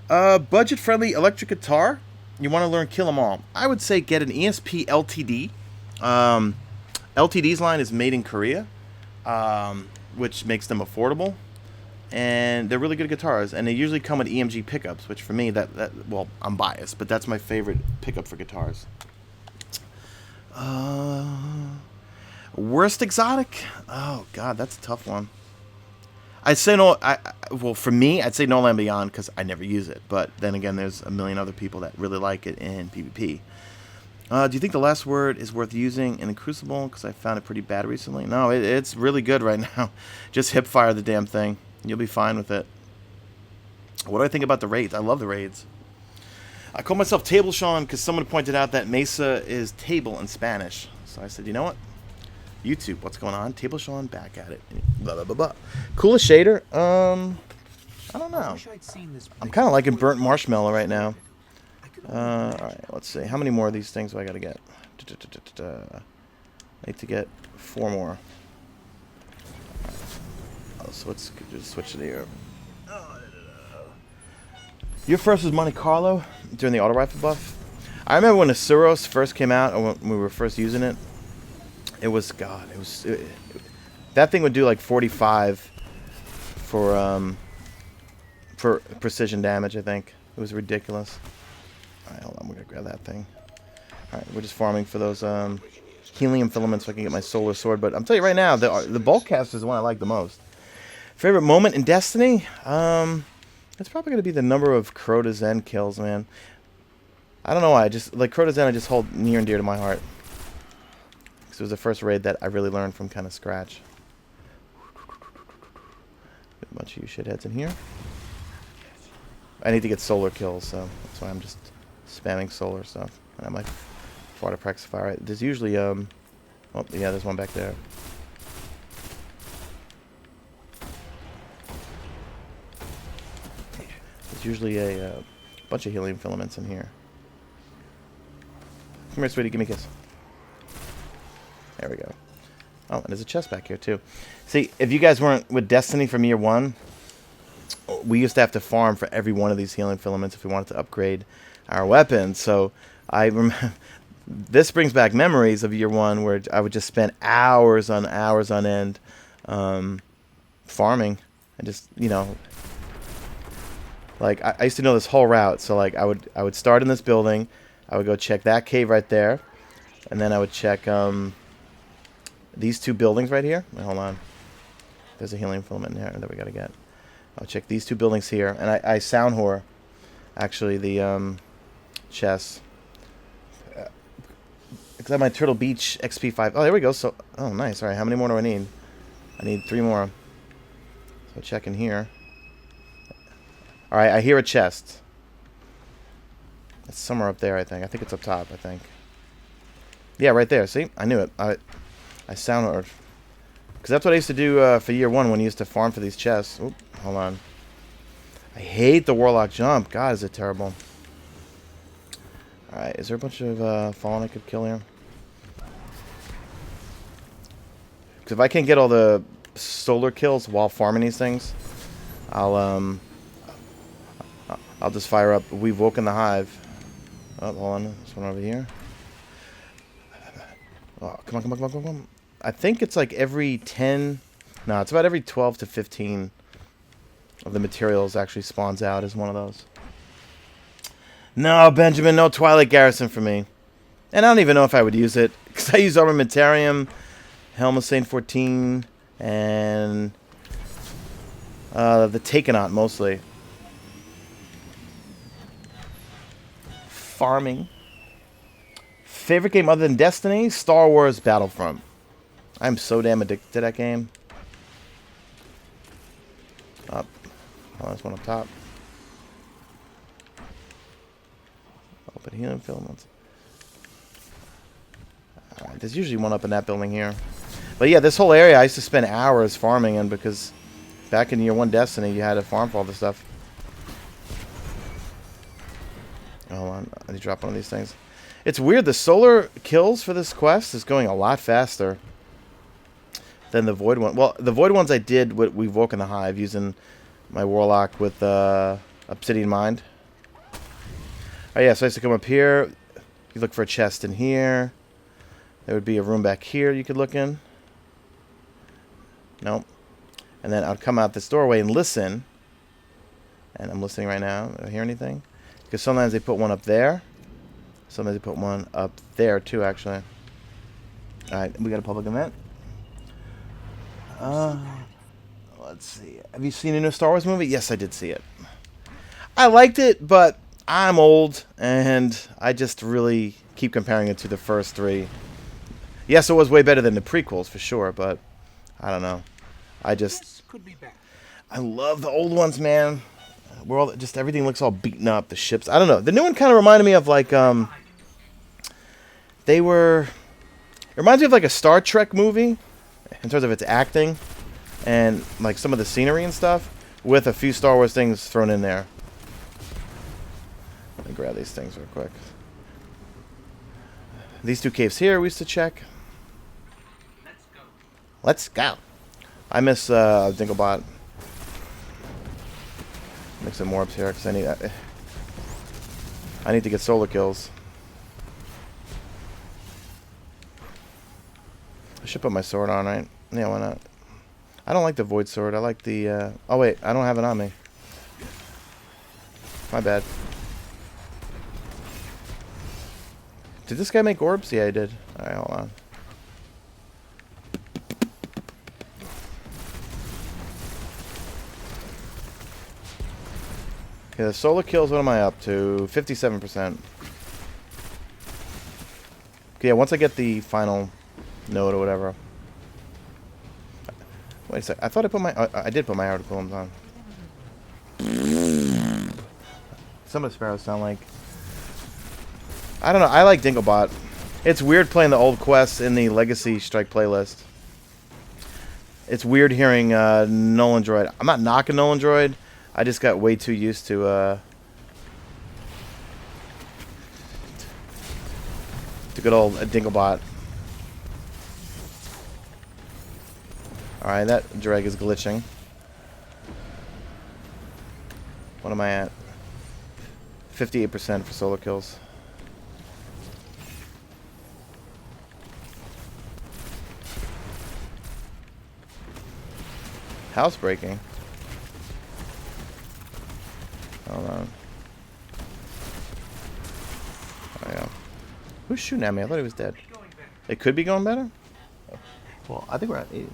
Budget-friendly electric guitar. You want to learn Kill 'Em All. I would say get an ESP LTD. LTD's line is made in Korea, which makes them affordable. And they're really good guitars. And they usually come with EMG pickups, which for me, well, I'm biased, but that's my favorite pickup for guitars. Worst exotic? Oh, God, that's a tough one. I'd say no. Well, for me, I'd say No Land Beyond because I never use it. But then again, there's a million other people that really like it in PvP. Do you think the last word is worth using in the Crucible? Because I found it pretty bad recently. No, it's really good right now. Just hip fire the damn thing. You'll be fine with it. What do I think about the raids? I love the raids. I call myself Table Sean because someone pointed out that Mesa is table in Spanish. So I said, you know what? YouTube, what's going on? Table Sean, back at it. Blah, blah, blah, blah. Coolest shader? I don't know. I'm kind of liking Burnt Marshmallow right now. Alright, let's see. How many more of these things do I got to get? I need to get 4 more. Oh, so let's just switch to the air. Your first was Monte Carlo during the auto rifle buff. I remember when the Suros first came out, or when we were first using it. It was, God, that thing would do like 45 for precision damage, I think. It was ridiculous. Alright, hold on, we're gonna grab that thing. Alright, we're just farming for those helium filaments so I can get my solar sword. But I'm telling you right now, the bulk caster is the one I like the most. Favorite moment in Destiny? It's probably gonna be the number of Crota Zen kills, man. I don't know why, I just like Crota Zen I just hold near and dear to my heart. It was the first raid that I really learned from kind of scratch. A bunch of you shitheads in here. I need to get solar kills, so that's why I'm just spamming solar stuff. And I might Water Prexify, right? There's usually, oh, yeah, there's one back there. There's usually a bunch of helium filaments in here. Come here, sweetie, give me a kiss. There we go. Oh, and there's a chest back here, too. See, if you guys weren't with Destiny from year 1, we used to have to farm for every one of these healing filaments if we wanted to upgrade our weapons. So I remember this brings back memories of year 1 where I would just spend hours on end farming and just, you know, like I used to know this whole route. So like I would start in this building, I would go check that cave right there, and then I would check these 2 buildings right here. Wait, hold on. There's a healing filament in here that we gotta get. I'll check these 2 buildings here, and I sound whore, actually, the chests. Because I have my Turtle Beach XP5. Oh, there we go. So, oh, nice. All right, how many more do I need? I need 3 more. So check in here. All right, I hear a chest. It's somewhere up there, I think. I think it's up top, I think. Yeah, right there. See? I knew it. I sound whored. Because that's what I used to do for year 1 when I used to farm for these chests. Oop, hold on. I hate the Warlock jump. God, is it terrible. Alright, is there a bunch of Fallen I could kill here? Because if I can't get all the solar kills while farming these things, I'll just fire up We've Woken the Hive. Oh, hold on. There's one over here. Oh, come on, come on, come on, come on. I think it's like every 10... No, it's about every 12 to 15 of the materials actually spawns out as one of those. No, Benjamin, no Twilight Garrison for me. And I don't even know if I would use it. Because I use Armamentarium, Helm of Saint 14, and the Takenaut mostly. Farming. Favorite game other than Destiny? Star Wars Battlefront. I'm so damn addicted to that game. Up. Oh, there's one up top. Open healing filaments. Alright, there's usually one up in that building here. But yeah, this whole area I used to spend hours farming in because back in year 1 Destiny you had to farm for all this stuff. Hold on, I need to drop one of these things. It's weird, the solar kills for this quest is going a lot faster than the Void one. Well, the Void ones I did with We've Woken the Hive using my Warlock with Obsidian Mind. Oh yeah, so I used to come up here. You look for a chest in here. There would be a room back here you could look in. Nope. And then I'd come out this doorway and listen. And I'm listening right now. Do I hear anything? Because sometimes they put one up there. Sometimes they put one up there too, actually. Alright, we got a public event. Let's see. Have you seen a new Star Wars movie? Yes, I did see it. I liked it, but I'm old, and I just really keep comparing it to the first 3. Yes, it was way better than the prequels, for sure, but I don't know. I love the old ones, man. Where all just everything looks all beaten up. The ships, I don't know. The new one kind of reminded me of like they were. It reminds me of like a Star Trek movie in terms of its acting and like some of the scenery and stuff, with a few Star Wars things thrown in there. Let me grab these things real quick. These 2 caves here we used to check. Let's go. I miss Dinklebot. Make some more orbs here because I need to get solar kills. I should put my sword on, right? Yeah, why not? I don't like the void sword. I like the oh wait, I don't have it on me. My bad. Did this guy make orbs? Yeah, he did. Alright, hold on. Okay, the solar kills, what am I up to? 57%. Okay, yeah, once I get the final node or whatever. Wait a sec, I thought I put my... I did put my outer columns on. Some of the sparrows sound like... I don't know, I like Dinklebot. It's weird playing the old quests in the Legacy Strike playlist. It's weird hearing Nolan Droid. I'm not knocking Nolan Droid. I just got way too used to good old Dinglebot. Alright, that drag is glitching. What am I at? 58% for solo kills. Housebreaking. Hold on. Oh yeah. Who's shooting at me? I thought he was dead. It could be going better? Well, I think we're at 80.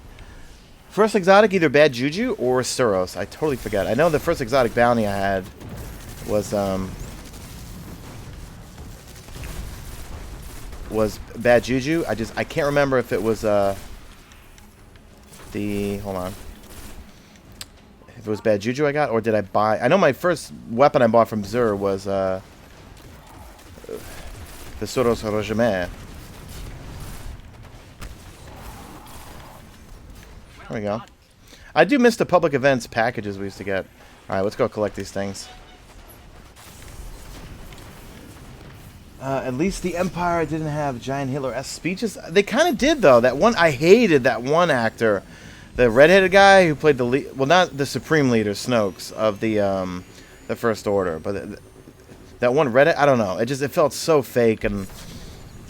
First exotic, either Bad Juju or Suros. I totally forget. I know the first exotic bounty I had was Bad Juju. I can't remember if it was hold on. If it was Bad Juju I got, or did I buy... I know my first weapon I bought from Zur was the Soros Regime. There we go. I do miss the public events packages we used to get. Alright, let's go collect these things. At least the Empire didn't have giant Hitler-esque speeches. They kind of did, though. That one, I hated that one actor. The redheaded guy who played the lead, well, not the supreme leader, Snoke's, of the First Order, but that one redhead, I don't know. It felt so fake, and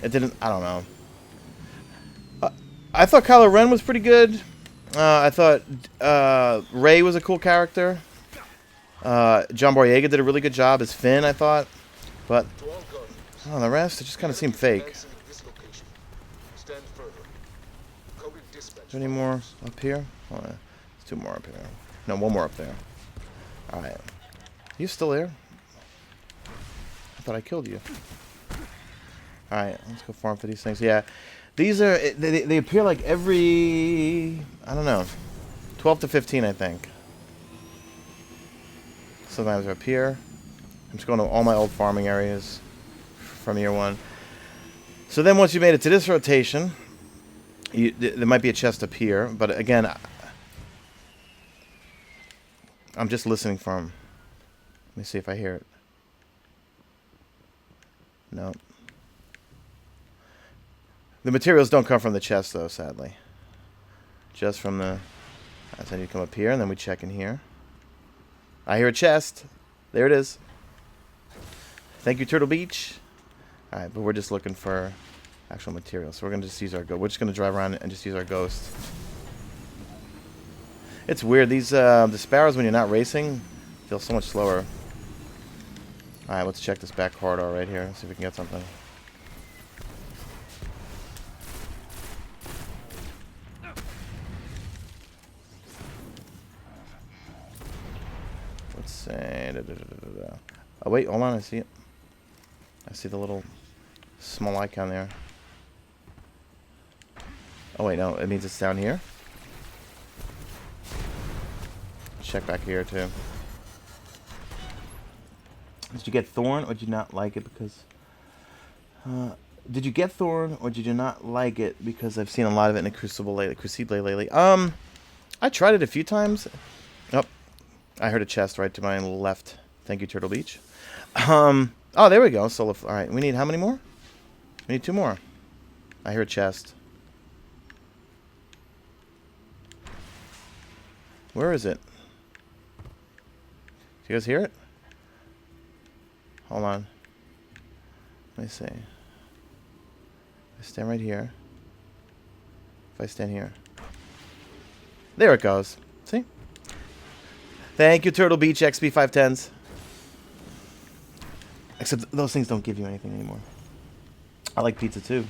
it didn't, I don't know. I thought Kylo Ren was pretty good. I thought Rey was a cool character. John Boyega did a really good job as Finn, I thought. But the rest, it just kind of seemed fake. Is there any more up here? Oh, there's 2 more up here. No, 1 more up there. Alright. You still there? I thought I killed you. Alright, let's go farm for these things. Yeah. These are... They appear like every... I don't know. 12 to 15, I think. Sometimes they're up here. I'm just going to all my old farming areas from year 1. So then once you made it to this rotation... there might be a chest up here, but again, I'm just listening for him. Let me see if I hear it. No. The materials don't come from the chest, though, sadly. Just from the... So you come up here, and then we check in here. I hear a chest. There it is. Thank you, Turtle Beach. Alright, but we're just looking for... actual material, so we're gonna just use our we're just gonna drive around and just use our ghost. It's weird, these the sparrows when you're not racing feel so much slower. Alright, let's check this back corridor right here, see if we can get something. Let's say oh wait, hold on, I see it. I see the little small icon there. Oh wait, no, it means it's down here. Check back here too. Did you get Thorn or did you not like it because... did you get Thorn or did you not like it because I've seen a lot of it in the Crucible lately. I tried it a few times. Oh, I heard a chest right to my left. Thank you, Turtle Beach. Oh, there we go. Solo. Alright, we need how many more? We need 2 more. I hear a chest. Where is it? Do you guys hear it? Hold on. Let me see. If I stand right here. If I stand here. There it goes. See? Thank you, Turtle Beach XP 510s. Except those things don't give you anything anymore. I like pizza too.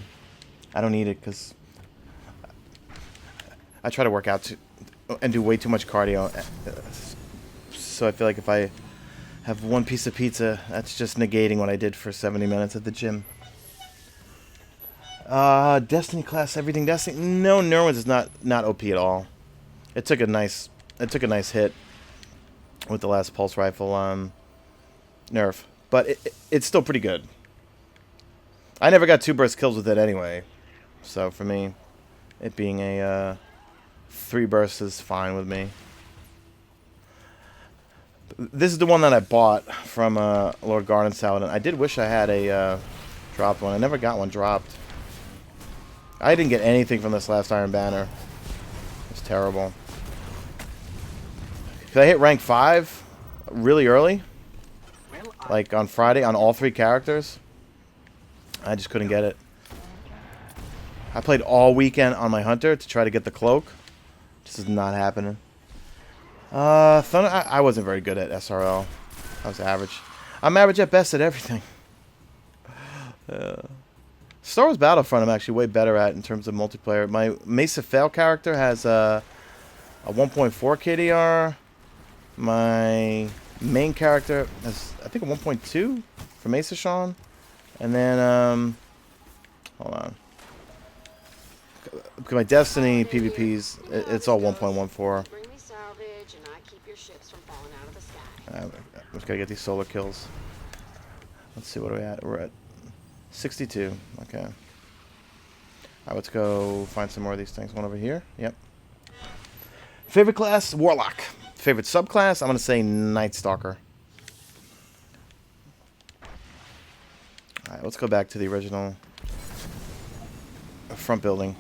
I don't eat it because I try to work out and do way too much cardio. So I feel like if I have 1 piece of pizza, that's just negating what I did for 70 minutes at the gym. Destiny class, everything Destiny. No, Nerwin's is not OP at all. It took a nice hit with the last pulse rifle nerf, but it's still pretty good. I never got 2 burst kills with it anyway. So for me, it being a 3 burst is fine with me. This is the one that I bought from Lord Garden Salad. I did wish I had a dropped one. I never got one dropped. I didn't get anything from this last Iron Banner. It's terrible. If I hit rank 5 really early, like on Friday, on all 3 characters, I just couldn't get it. I played all weekend on my Hunter to try to get the cloak. This is not happening. Thunder, I wasn't very good at SRL. I was average. I'm average at best at everything. Star Wars Battlefront I'm actually way better at in terms of multiplayer. My Mesa fail character has a 1.4 KDR. My main character has, I think, a 1.2 for Mesa Sean. And then, hold on. My Destiny PvPs, it's all 1.14. I'm just gotta get these solar kills. Let's see, what are we at? We're at 62. Okay. Alright, let's go find some more of these things. One over here. Yep. Favorite class? Warlock. Favorite subclass? I'm gonna say Night Stalker. Alright, let's go back to the original front building.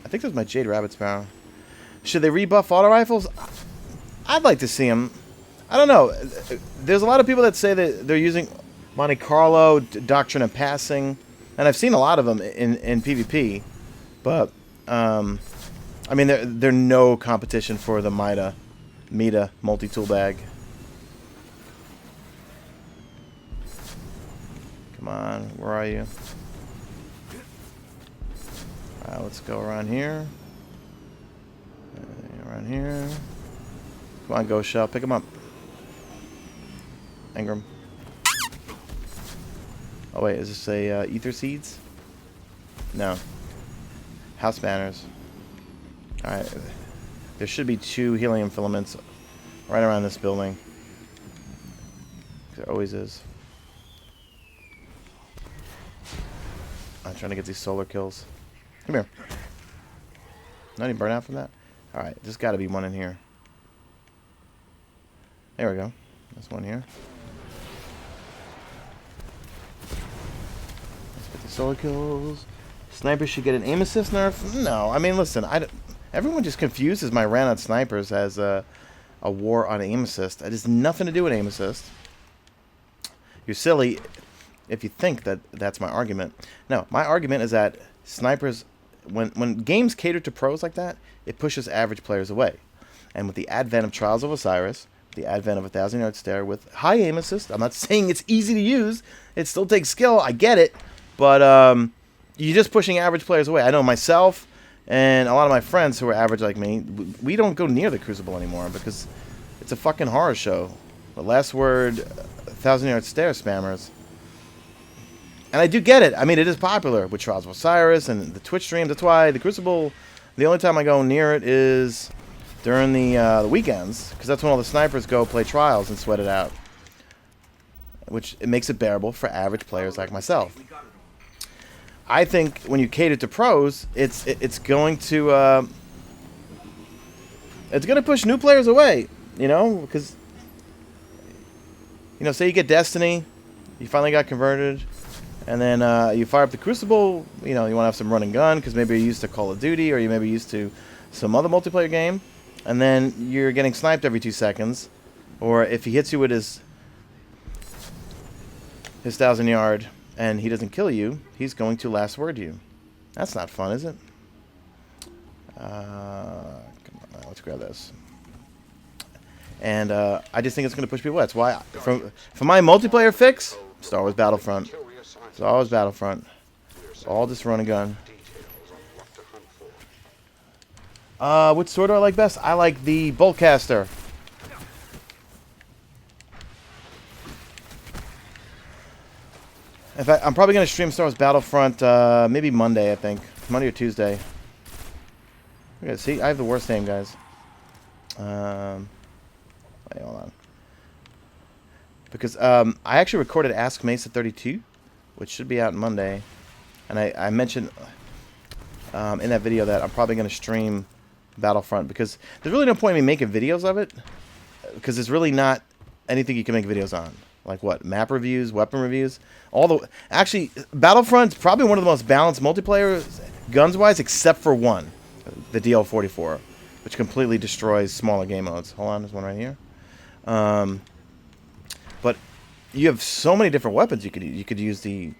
I think this was my Jade Rabbit Sparrow. Should they rebuff auto rifles? I'd like to see them. I don't know. There's a lot of people that say that they're using Monte Carlo, Doctrine of Passing, and I've seen a lot of them in PvP. But I mean, they're no competition for the Meta multi-tool bag. Come on, where are you? Alright, let's go around here. Around here. Come on, Ghost Shell. Pick him up. Engram. Oh, wait. Is this a Ether Seeds? No. House Banners. Alright. There should be 2 helium filaments right around this building. There always is. I'm trying to get these solar kills. Come here. Not even burn out from that? Alright, there's got to be one in here. There we go. There's one here. Let's get the solar kills. Snipers should get an aim assist nerf? No, I mean, listen, everyone just confuses my rant on snipers as a war on aim assist. It has nothing to do with aim assist. You're silly if you think that that's my argument. No, my argument is that snipers, when games cater to pros like that, it pushes average players away. And with the advent of Trials of Osiris, the advent of a 1,000-yard stare with high aim assist, I'm not saying it's easy to use. It still takes skill. I get it. But you're just pushing average players away. I know myself and a lot of my friends who are average like me, we don't go near the Crucible anymore because it's a fucking horror show. The last word, 1,000-yard stare spammers. And I do get it. I mean, it is popular with Trials of Osiris and the Twitch streams. That's why the Crucible, the only time I go near it is during the weekends, because that's when all the snipers go play Trials and sweat it out, which it makes it bearable for average players like myself. I think when you cater to pros, it's going to push new players away. You know, because say you get Destiny, you finally got converted. And then you fire up the Crucible, you want to have some run and gun because maybe you're used to Call of Duty or you may be used to some other multiplayer game. And then you're getting sniped every 2 seconds. Or if he hits you with his 1,000-yard and he doesn't kill you, he's going to last word you. That's not fun, is it? Come on, let's grab this. And I just think it's going to push people away. That's why, for my multiplayer fix, Star Wars Battlefront. It's always Battlefront. All just run and gun. Which sword do I like best? I like the Boltcaster. In fact, I'm probably going to stream Star Wars Battlefront maybe Monday, I think. Monday or Tuesday. Okay, see, I have the worst name, guys. Wait, hold on. because I actually recorded Ask Mesa 32, which should be out Monday, and I mentioned in that video that I'm probably going to stream Battlefront because there's really no point in me making videos of it because there's really not anything you can make videos on. Like what? Map reviews, weapon reviews, actually Battlefront's probably one of the most balanced multiplayer guns wise, except for one, the DL-44, which completely destroys smaller game modes. Hold on, there's one right here. But you have so many different weapons you could use. You could use the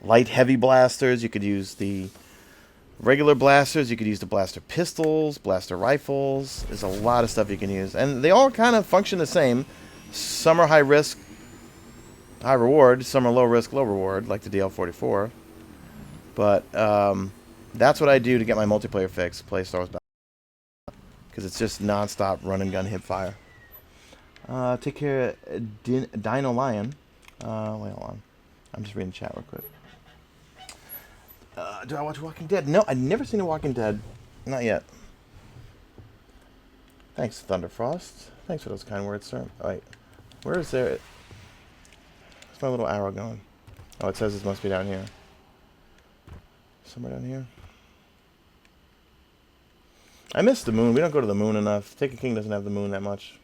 light heavy blasters. You could use the regular blasters. You could use the blaster pistols, blaster rifles. There's a lot of stuff you can use, and they all kind of function the same. Some are high risk, high reward. Some are low risk, low reward, like the DL-44. But that's what I do to get my multiplayer fix. Play Star Wars Battlefront because it's just non-stop run and gun hip fire. Take care of Dino Lion. Wait, hold on. I'm just reading chat real quick. Do I watch Walking Dead? No, I've never seen a Walking Dead. Not yet. Thanks, Thunderfrost. Thanks for those kind words, sir. All right. Where is there? Where's my little arrow going? Oh, it says it must be down here. Somewhere down here. I miss the moon. We don't go to the moon enough. Taken King doesn't have the moon that much.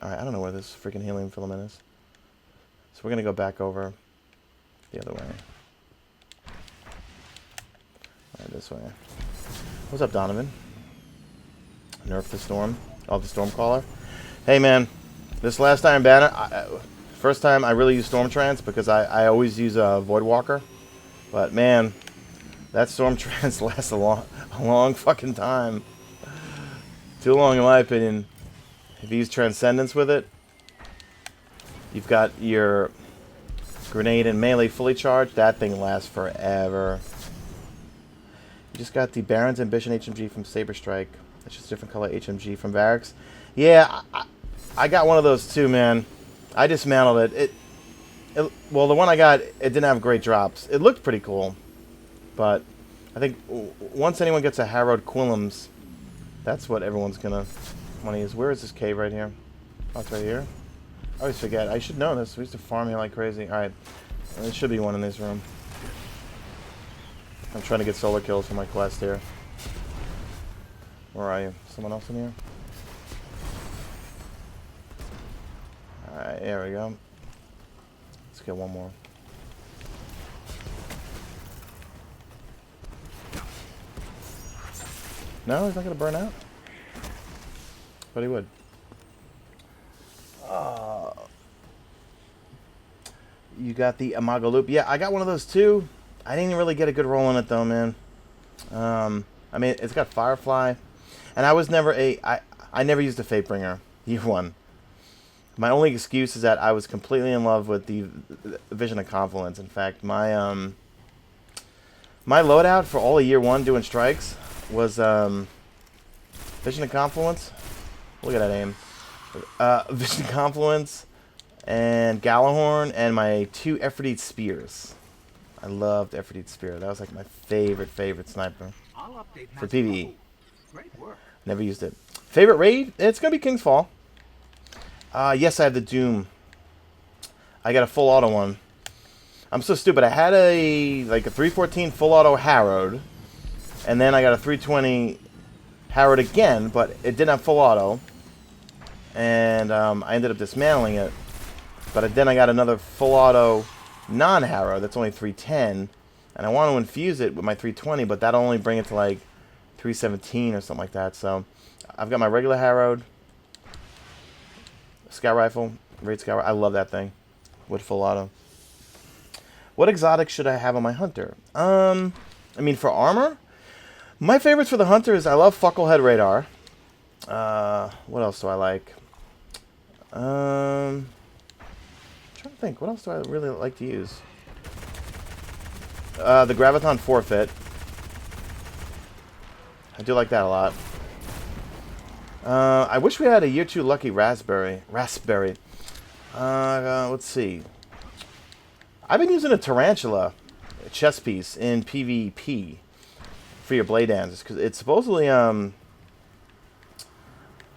Alright, I don't know where this freaking helium filament is. So we're going to go back over the other way. Alright, this way. What's up, Donovan? Nerf the Storm. Oh, the Stormcaller. Hey, man. This last Iron Banner, first time I really used Storm Trance because I always use a Voidwalker. But, man, that Storm Trance lasts a long fucking time. Too long, in my opinion. If you use Transcendence with it, you've got your grenade and melee fully charged. That thing lasts forever. You just got the Baron's Ambition HMG from Saber Strike. It's just a different color HMG from Barracks. Yeah, I got one of those too, man. I dismantled it. Well, the one I got, it didn't have great drops. It looked pretty cool, but I think once anyone gets a Harrowed Quillums, that's what everyone's gonna want to use. Where is this cave right here? Oh, it's right here. I always forget. I should know this. We used to farm here like crazy. All right, there should be one in this room. I'm trying to get solar kills for my quest here. Where are you? Someone else in here? Alright, there we go. Let's get one more. No, he's not going to burn out? But he would. You got the Imago Loop. Yeah, I got one of those too. I didn't really get a good roll in it though, man. I mean, it's got Firefly. And I was never I never used a Fatebringer. Year one. My only excuse is that I was completely in love with the Vision of Confluence. In fact, my loadout for all of year one doing strikes was Vision of Confluence. Look at that aim. Vision of Confluence and Galahorn and my 2 Ephrodite Spears. I loved Ephrodite Spear. That was like my favorite sniper for PvE. Great work. Never used it. Favorite raid? It's gonna be King's Fall. Yes, I have the Doom. I got a full auto one. I'm so stupid. I had a 314 full auto Harrowed, and then I got a 320 Harrowed again, but it didn't have full auto, and I ended up dismantling it. But then I got another full auto non-Harrow that's only 310, and I want to infuse it with my 320, but that'll only bring it to like 317 or something like that. So I've got my regular Harrowed Scout Rifle, Raid Scout. I love that thing with full auto. What exotics should I have on my Hunter? I mean, for armor, my favorites for the Hunter is I love Fucklehead Radar. What else do I like? I'm trying to think. What else do I really like to use? The Graviton Forfeit. I do like that a lot. I wish we had a year 2 lucky Raspberry. Let's see. I've been using a Tarantula chess piece in PvP for your blade dancers because it's supposedly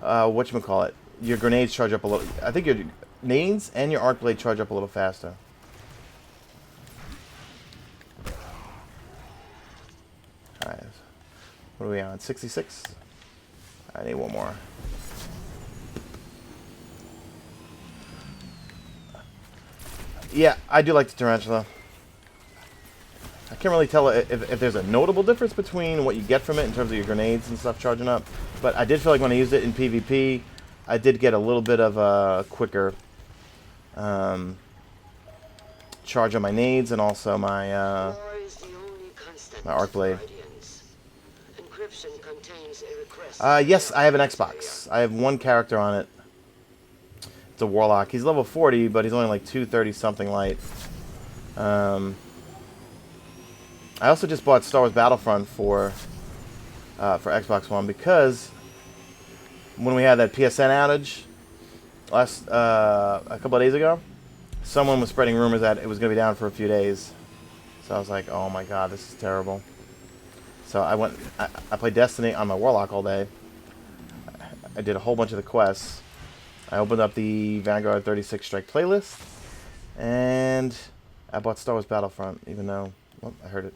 whatchamacallit, your grenades charge up a little. I think nades and your arc blade charge up a little faster. Alright. What are we on? 66? I need one more. Yeah, I do like the tarantula. I can't really tell if there's a notable difference between what you get from it in terms of your grenades and stuff charging up. But I did feel like when I used it in PvP, I did get a little bit of a quicker charge on my nades and also my my arc blade. Yes, I have an Xbox. I have one character on it. It's a Warlock. He's level 40, but he's only like 230 something light. I also just bought Star Wars Battlefront for Xbox One because when we had that PSN outage a couple of days ago, someone was spreading rumors that it was going to be down for a few days. So I was like, oh my god, this is terrible. So I played Destiny on my Warlock all day. I did a whole bunch of the quests. I opened up the Vanguard 36 Strike playlist, and I bought Star Wars Battlefront, even though I heard it.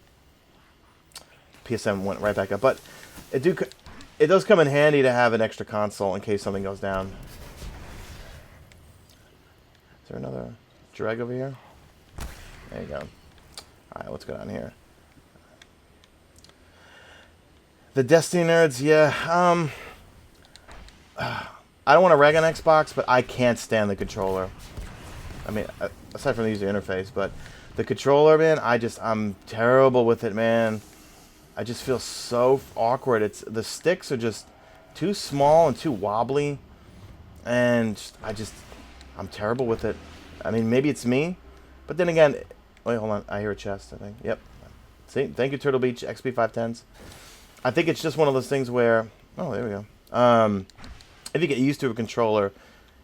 PSN went right back up, but it does come in handy to have an extra console in case something goes down. Is there another drag over here? There you go. All right, what's going on here? The Destiny nerds, yeah. I don't want to rag on Xbox, but I can't stand the controller. I mean, aside from the user interface, but the controller, man, I'm terrible with it, man. I just feel so awkward. The sticks are just too small and too wobbly, and I'm terrible with it. I mean, maybe it's me, but then again, wait, hold on. I hear a chest, I think. Yep. See, thank you, Turtle Beach XP 510s. I think it's just one of those things where, oh, there we go. If you get used to a controller,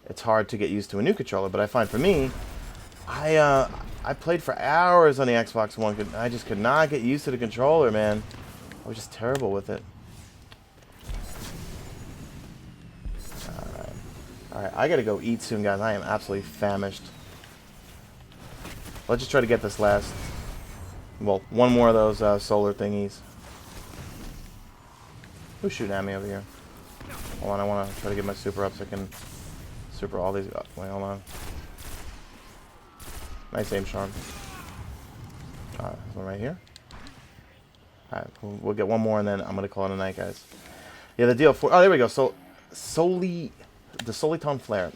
it's hard to get used to a new controller. But I find for me, I played for hours on the Xbox One. I just could not get used to the controller, man. I was just terrible with it. Alright, I gotta go eat soon, guys. I am absolutely famished. Let's just try to get this last, well, one more of those solar thingies. Who's shooting at me over here? Hold on, I want to try to get my super up so I can super all these. Oh, wait, hold on. Nice aim, Sean. This one right here. Alright, we'll get one more and then I'm going to call it a night, guys. Yeah, the DL4. Oh, there we go. So, the Soliton Flare.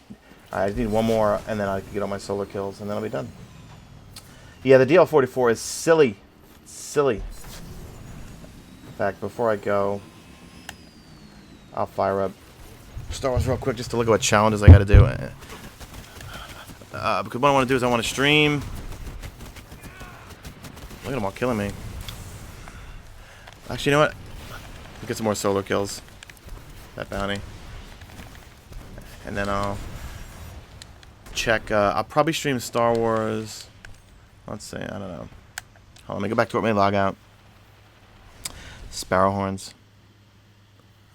Alright, I just need one more and then I can get all my solar kills and then I'll be done. Yeah, the DL44 is silly. Silly. In fact, before I go, I'll fire up Star Wars real quick just to look at what challenges I got to do. Because what I want to do is I want to stream. Look at them all killing me. Actually, you know what? We'll get some more solar kills. That bounty. And then I'll check. I'll probably stream Star Wars. Let's see. I don't know. Hold on, let me go back to my logout. Sparrow horns.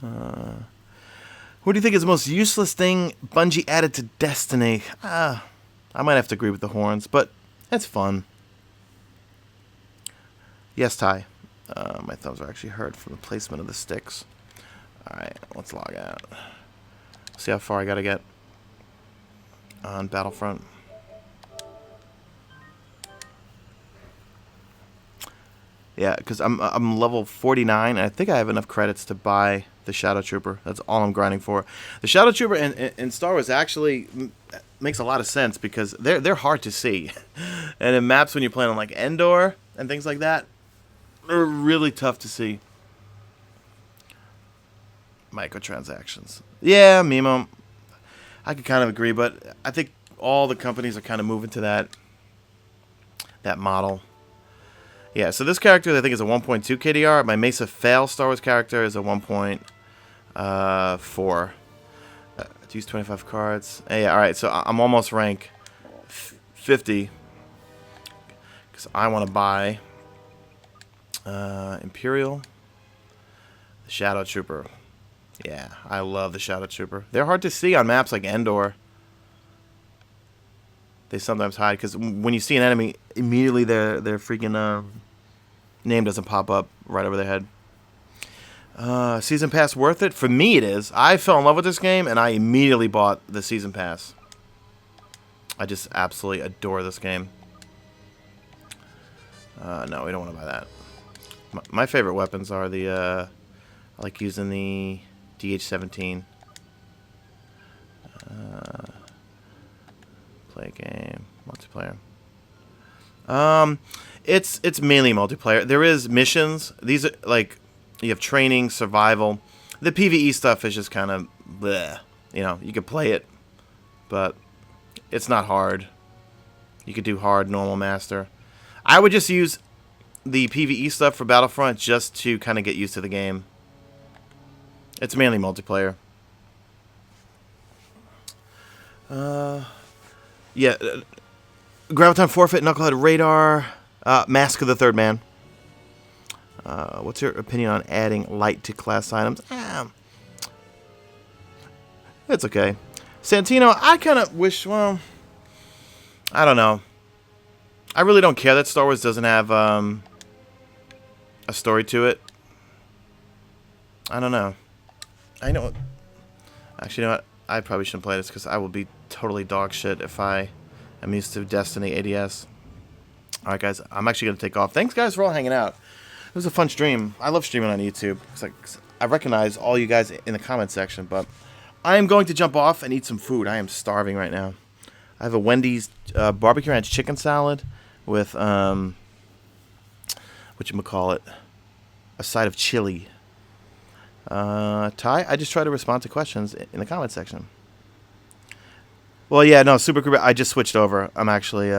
What do you think is the most useless thing Bungie added to Destiny? I might have to agree with the horns, but it's fun. Yes, Ty. My thumbs are actually hurt from the placement of the sticks. Alright, let's log out. See how far I gotta get on Battlefront. Yeah, because I'm level 49, and I think I have enough credits to buy the Shadow Trooper. That's all I'm grinding for. The Shadow Trooper in Star Wars actually makes a lot of sense because they're hard to see. And in maps when you're playing on like Endor and things like that, they're really tough to see. Microtransactions. Yeah, Mimo. I could kind of agree, but I think all the companies are kind of moving to that model. Yeah, so this character I think is a 1.2 KDR. My Mesa Fail Star Wars character is a 1.4. To use 25 cards. Yeah, alright, so I'm almost rank 50. Because I want to buy Imperial. The Shadow Trooper. Yeah, I love the Shadow Trooper. They're hard to see on maps like Endor. they sometimes hide because when you see an enemy, immediately their freaking name doesn't pop up right over their head. Season pass worth it? For me, it is. I fell in love with this game, and I immediately bought the season pass. I just absolutely adore this game. No, we don't want to buy that. My favorite weapons are the, I like using the DH-17. Play game, multiplayer. It's mainly multiplayer. There is missions. These are, like, you have training, survival. The PvE stuff is just kind of bleh. You know, you could play it, but it's not hard. You could do hard, normal, master. I would just use the PvE stuff for Battlefront just to kind of get used to the game. It's mainly multiplayer. Yeah. Graviton Forfeit, Knucklehead Radar, Mask of the Third Man. What's your opinion on adding light to class items? It's okay. Santino, I kind of wish, well, I don't know. I really don't care that Star Wars doesn't have a story to it. I don't know. I know. Actually, you know what? I probably shouldn't play this because I will be totally dog shit if I am used to Destiny ADS. Alright, guys. I'm actually going to take off. Thanks, guys, for all hanging out. It was a fun stream. I love streaming on YouTube. Cause I recognize all you guys in the comment section, but I am going to jump off and eat some food. I am starving right now. I have a Wendy's barbecue ranch chicken salad with, whatchamacallit, a side of chili. Ty, I just try to respond to questions in the comment section. Well, yeah, no, Super Creeper, I just switched over. I'm actually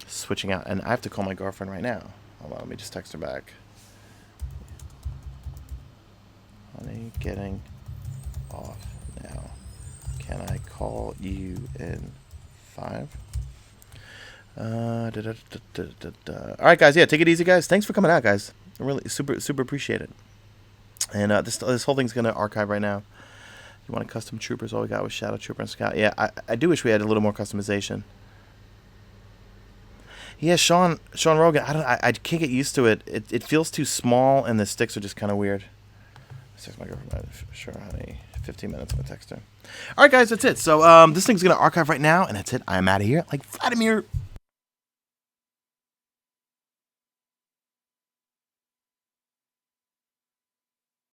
switching out, and I have to call my girlfriend right now. Hold on, let me just text her back. Honey, getting off now. Can I call you in 5? Alright, guys, yeah, take it easy, guys. Thanks for coming out, guys. I really super appreciate it. And this whole thing's going to archive right now. You want custom troopers? All we got was Shadow Trooper and Scout. Yeah, I do wish we had a little more customization. Yeah, Sean Rogan, I can't get used to it. It feels too small, and the sticks are just kind of weird. Let's text my girlfriend. Sure, honey. 15 minutes, I'm going to text her. All right, guys, that's it. So this thing's going to archive right now, and that's it. I'm out of here like Vladimir.